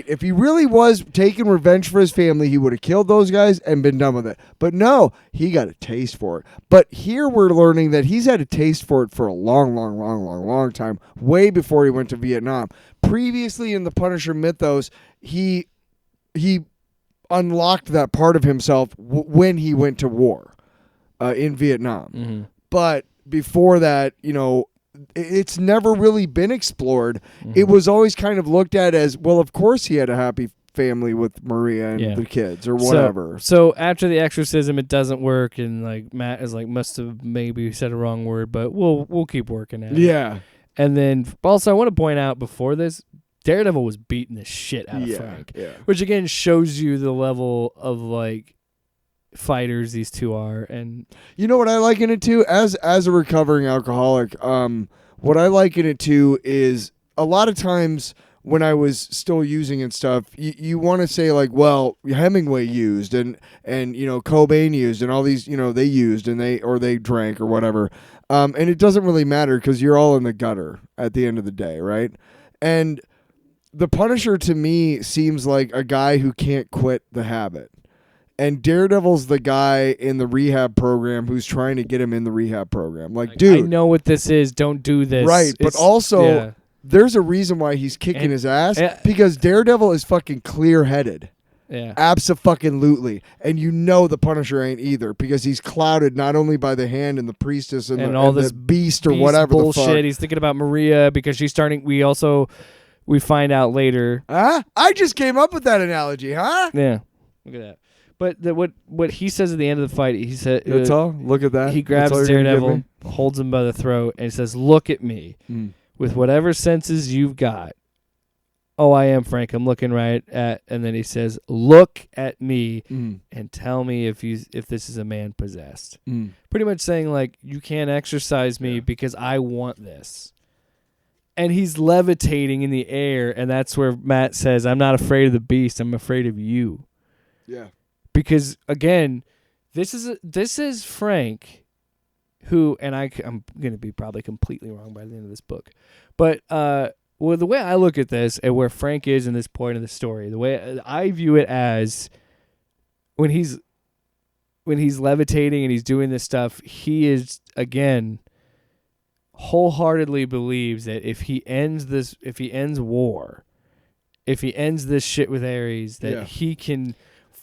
If he really was taking revenge for his family, he would have killed those guys and been done with it. But no, he got a taste for it. But here we're learning that he's had a taste for it for a long time, way before he went to Vietnam. Previously in the Punisher mythos, he unlocked that part of himself when he went to war in Vietnam. Mm-hmm. But before that, you know, it's never really been explored. Mm-hmm. It was always kind of looked at as, well, of course he had a happy family with Maria and the kids or whatever. So after the exorcism, it doesn't work, and like Matt is like, must have maybe said a wrong word, but we'll keep working at it. Yeah. And then also I want to point out before this, Daredevil was beating the shit out of Frank, which again shows you the level of like fighters these two are. And you know what I liken it to as a recovering alcoholic. What I liken it to is a lot of times when I was still using and stuff, you want to say like, well, Hemingway used and you know Cobain used and all these, you know, they used and they drank or whatever, and it doesn't really matter because you're all in the gutter at the end of the day, right? And the Punisher to me seems like a guy who can't quit the habit, and Daredevil's the guy in the rehab program who's trying to get him in the rehab program. Like, dude, I know what this is. Don't do this. Right, but also. There's a reason why he's kicking his ass because Daredevil is fucking clear-headed. Yeah. Abso-fucking-lutely. And you know the Punisher ain't either because he's clouded not only by the hand and the priestess and all this the beast or whatever bullshit. the fuck. He's thinking about Maria because she's starting. We find out later. Huh? I just came up with that analogy, huh? Yeah. Look at that. But what he says at the end of the fight, he said, that's all? Look at that. He grabs Daredevil, holds him by the throat, and says, "Look at me. With whatever senses you've got." Oh, I am Frank. I'm looking right at, and then he says, "Look at me and tell me if this is a man possessed." Pretty much saying like, you can't exorcise me because I want this. And he's levitating in the air, and that's where Matt says, "I'm not afraid of the beast. I'm afraid of you." Yeah. Because again, this is Frank. Who, and I'm going to be probably completely wrong by the end of this book. But the way I look at this and where Frank is in this point of the story, the way I view it as when he's levitating and he's doing this stuff, he is, again, wholeheartedly believes that if he ends war, if he ends this shit with Ares, that he can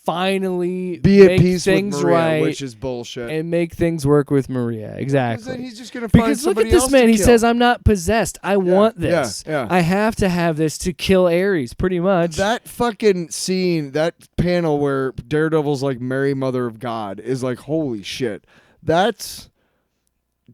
finally be make at peace things with Maria, right, which is bullshit, and make things work with Maria. Exactly. Then he's just gonna find because look somebody at this else man. to He kill. says, "I'm not possessed. I want this. Yeah. I have to have this to kill Ares." Pretty much. That fucking scene, that panel where Daredevil's like Mary, Mother of God, is like, holy shit. That's,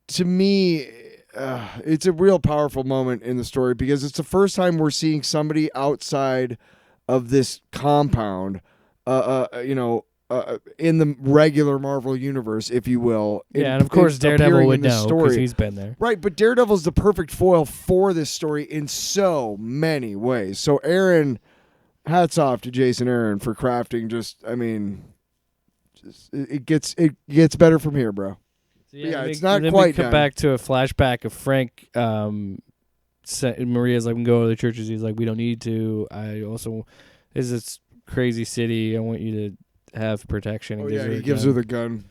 to me, it's a real powerful moment in the story because it's the first time we're seeing somebody outside of this compound, in the regular Marvel universe, if you will. And of course Daredevil would know because he's been there. Right, but Daredevil's the perfect foil for this story in so many ways. So Aaron, hats off to Jason Aaron for crafting it gets better from here, bro. So it's not then quite we come done. back to a flashback of Frank Maria's like, we can go to the churches. He's like, we don't need to. I also, is this crazy city. I want you to have protection. Oh yeah, he gives her the gun.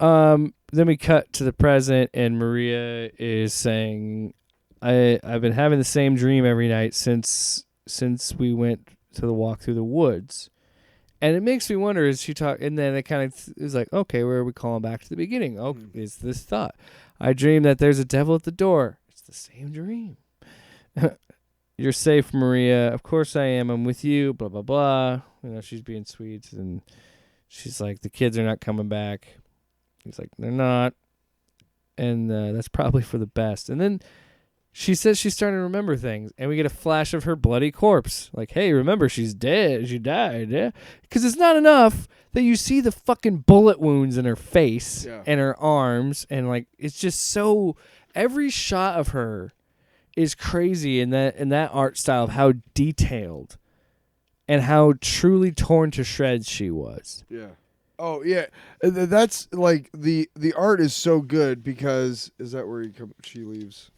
Then we cut to the present, and Maria is saying, I've been having the same dream every night since we went to the walk through the woods. And it makes me wonder, is she talk? And then it kind of is like, okay, where are we calling back to the beginning? Oh, is this thought? I dream that there's a devil at the door. It's the same dream. You're safe, Maria. Of course I am. I'm with you. Blah, blah, blah. You know, she's being sweet. And she's like, the kids are not coming back. He's like, they're not. And that's probably for the best. And then she says she's starting to remember things. And we get a flash of her bloody corpse. Like, hey, remember, she's dead. She died. Yeah. Because it's not enough that you see the fucking bullet wounds in her face and her arms. And, like, it's just so... Every shot of her is crazy in that art style of how detailed and how truly torn to shreds she was. Yeah. Oh yeah, that's like the art is so good because is that where she leaves?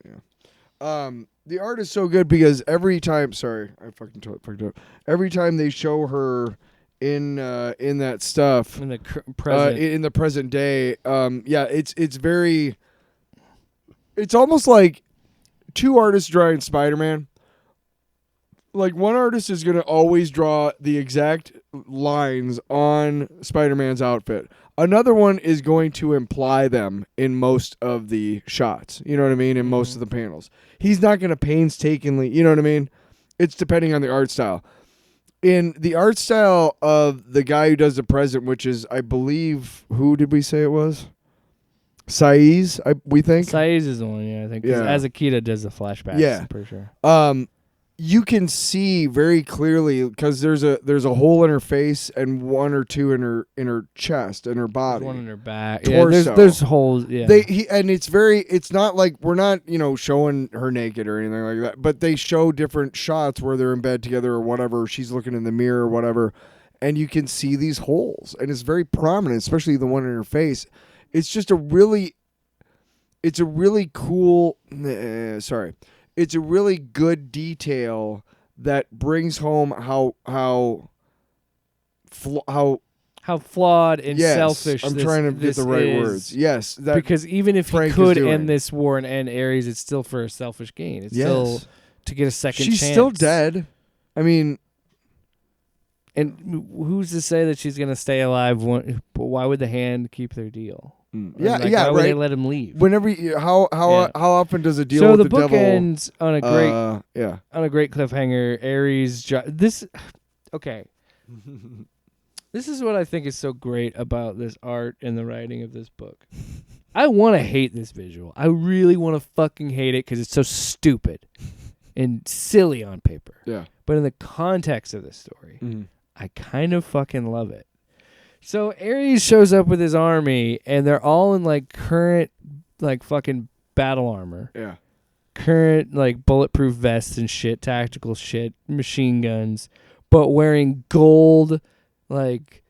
Yeah. The art is so good because every time, sorry, I fucked up. Every time they show her in that stuff in the present in the present day, yeah, it's very. It's almost like two artists drawing Spider-Man. Like one artist is going to always draw the exact lines on Spider-Man's outfit. Another one is going to imply them in most of the shots. You know what I mean? In most of the panels. He's not going to painstakingly, you know what I mean? It's depending on the art style. In the art style of the guy who does the present, which is, I believe, who did we say it was? Saiz, we think. Saiz is the one, yeah, I think. Yeah. As Akita does the flashbacks, yeah, for sure. You can see very clearly because there's a hole in her face and one or two in her chest and her body. There's one in her back. Torso. Yeah, there's holes. Yeah, and it's not like we're not showing her naked or anything like that, but they show different shots where they're in bed together or whatever. She's looking in the mirror or whatever, and you can see these holes, and it's very prominent, especially the one in her face. It's just a really cool. It's a really good detail that brings home how flawed and selfish. I'm trying to get the right words. Yes, because even if Frank he could is doing. end this war and end Ares, it's still for a selfish gain. It's still to get a second chance. She's still dead. I mean, and who's to say that she's gonna stay alive? Why would the Hand keep their deal? Yeah, why would they let him leave? Whenever how often does a deal so with the the book devil ends on a great on a great cliffhanger. Ares, okay. This is what I think is so great about this art and the writing of this book. I want to hate this visual. I really want to fucking hate it because it's so stupid and silly on paper. Yeah. But in the context of this story, I kind of fucking love it. So Ares shows up with his army, and they're all in like current, like fucking battle armor. Yeah. Current like bulletproof vests and shit, tactical shit, machine guns, but wearing gold, like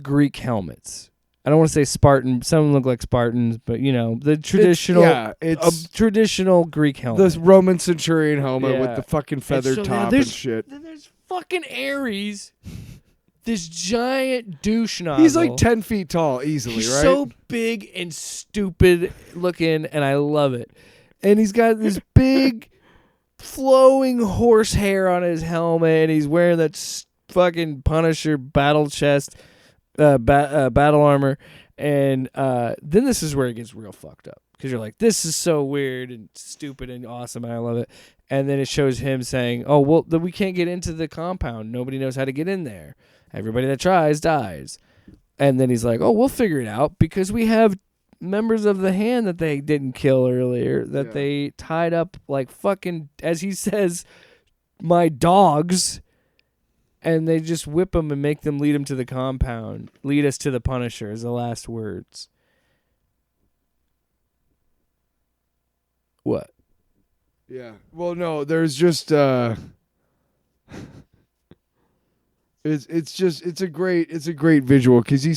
Greek helmets. I don't want to say Spartan. Some of them look like Spartans, but the traditional, it's traditional Greek helmet. The Roman centurion helmet with the fucking feathered top and shit. Then there's fucking Ares. This giant douche nozzle. He's like 10 feet tall easily, He's right? so big and stupid looking, and I love it. And he's got this big flowing horse hair on his helmet, and he's wearing that fucking Punisher battle chest, battle armor. And then this is where it gets real fucked up. Because you're like, this is so weird and stupid and awesome, and I love it. And then it shows him saying, oh, well, we can't get into the compound. Nobody knows how to get in there. Everybody that tries dies. And then he's like, oh, we'll figure it out because we have members of the Hand that they didn't kill earlier that they tied up like fucking, as he says, my dogs. And they just whip them and make them lead them to the compound. Lead us to the Punisher is the last words. What? Yeah. Well, no, there's just It's a great visual because he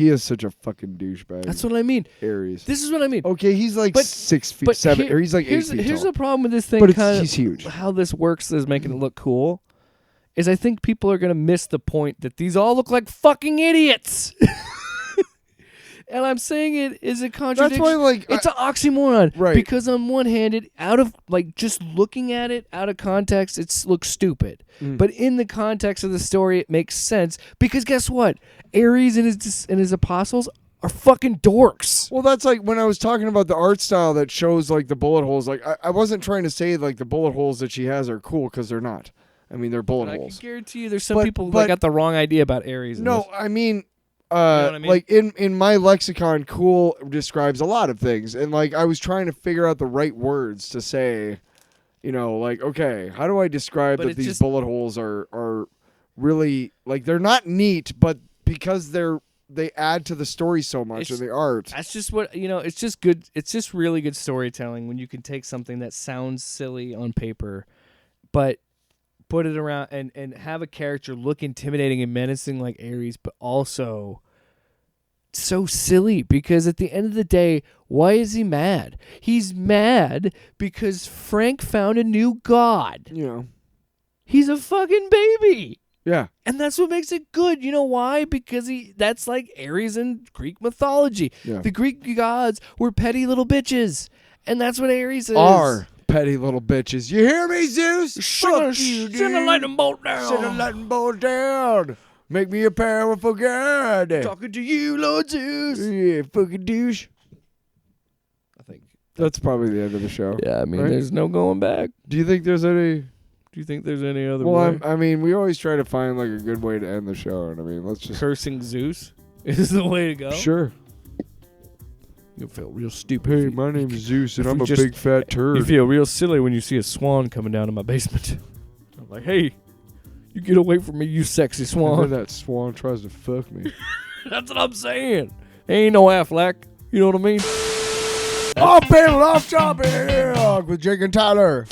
is such a fucking douchebag. That's what I mean. Ares. This is what I mean. Okay, he's like But- 6 feet But 7, or he's like 8 feet here's tall. the problem with this thing. But He's he's huge. How this works is making it look cool. Is I think people are gonna miss the point that these all look like fucking idiots. And I'm saying it is a contradiction. That's why, like, it's an oxymoron, Right. Because on one hand, it out of like just looking at it out of context, it looks stupid. But in the context of the story, it makes sense because guess what? Ares and his apostles are fucking dorks. Well, that's like when I was talking about the art style that shows like the bullet holes. Like I wasn't trying to say like the bullet holes that she has are cool because they're not. I mean, they're bullet I can holes. guarantee you, there's some But- people but- that got the wrong idea about Ares. in No, this. I mean, what I mean? like in my lexicon, cool describes a lot of things, and like I was trying to figure out the right words to say, you know, like okay, how do I describe But that it's these just- bullet holes are really like they're not neat, but because they add to the story so much It's- and the art. That's just what it's just good. It's just really good storytelling when you can take something that sounds silly on paper, but put it around and have a character look intimidating and menacing like Ares, but also so silly because at the end of the day, why is he mad? He's mad because Frank found a new god. You know, He's a fucking baby. yeah. And that's what makes it good. You know why? Because that's like Ares in Greek mythology. Yeah. The Greek gods were petty little bitches. And that's what Ares is. Are petty little bitches. You hear me, Zeus? Fuck you, dude. Send a lightning bolt down. Send a lightning bolt down. Make me a powerful god. Talking to you, Lord Zeus. Yeah, fucking douche. I think. That's probably the end of the show. Yeah, I mean, Right? there's no going back. Do you think there's any? Do you think there's any other Well, way? I mean, we always try to find like a good way to end the show, and I mean, let's just Cursing Zeus is the way to go. sure. You feel real stupid. Hey, if you- my name's Zeus, and if I'm we a just- big fat turd. You feel real silly when you see a swan coming down in my basement. I'm like, hey, you get away from me, you sexy And then swan. that swan tries to fuck me. That's what I'm saying. Ain't no Affleck. You know what I mean? Off panel, off topic with Jake and Tyler.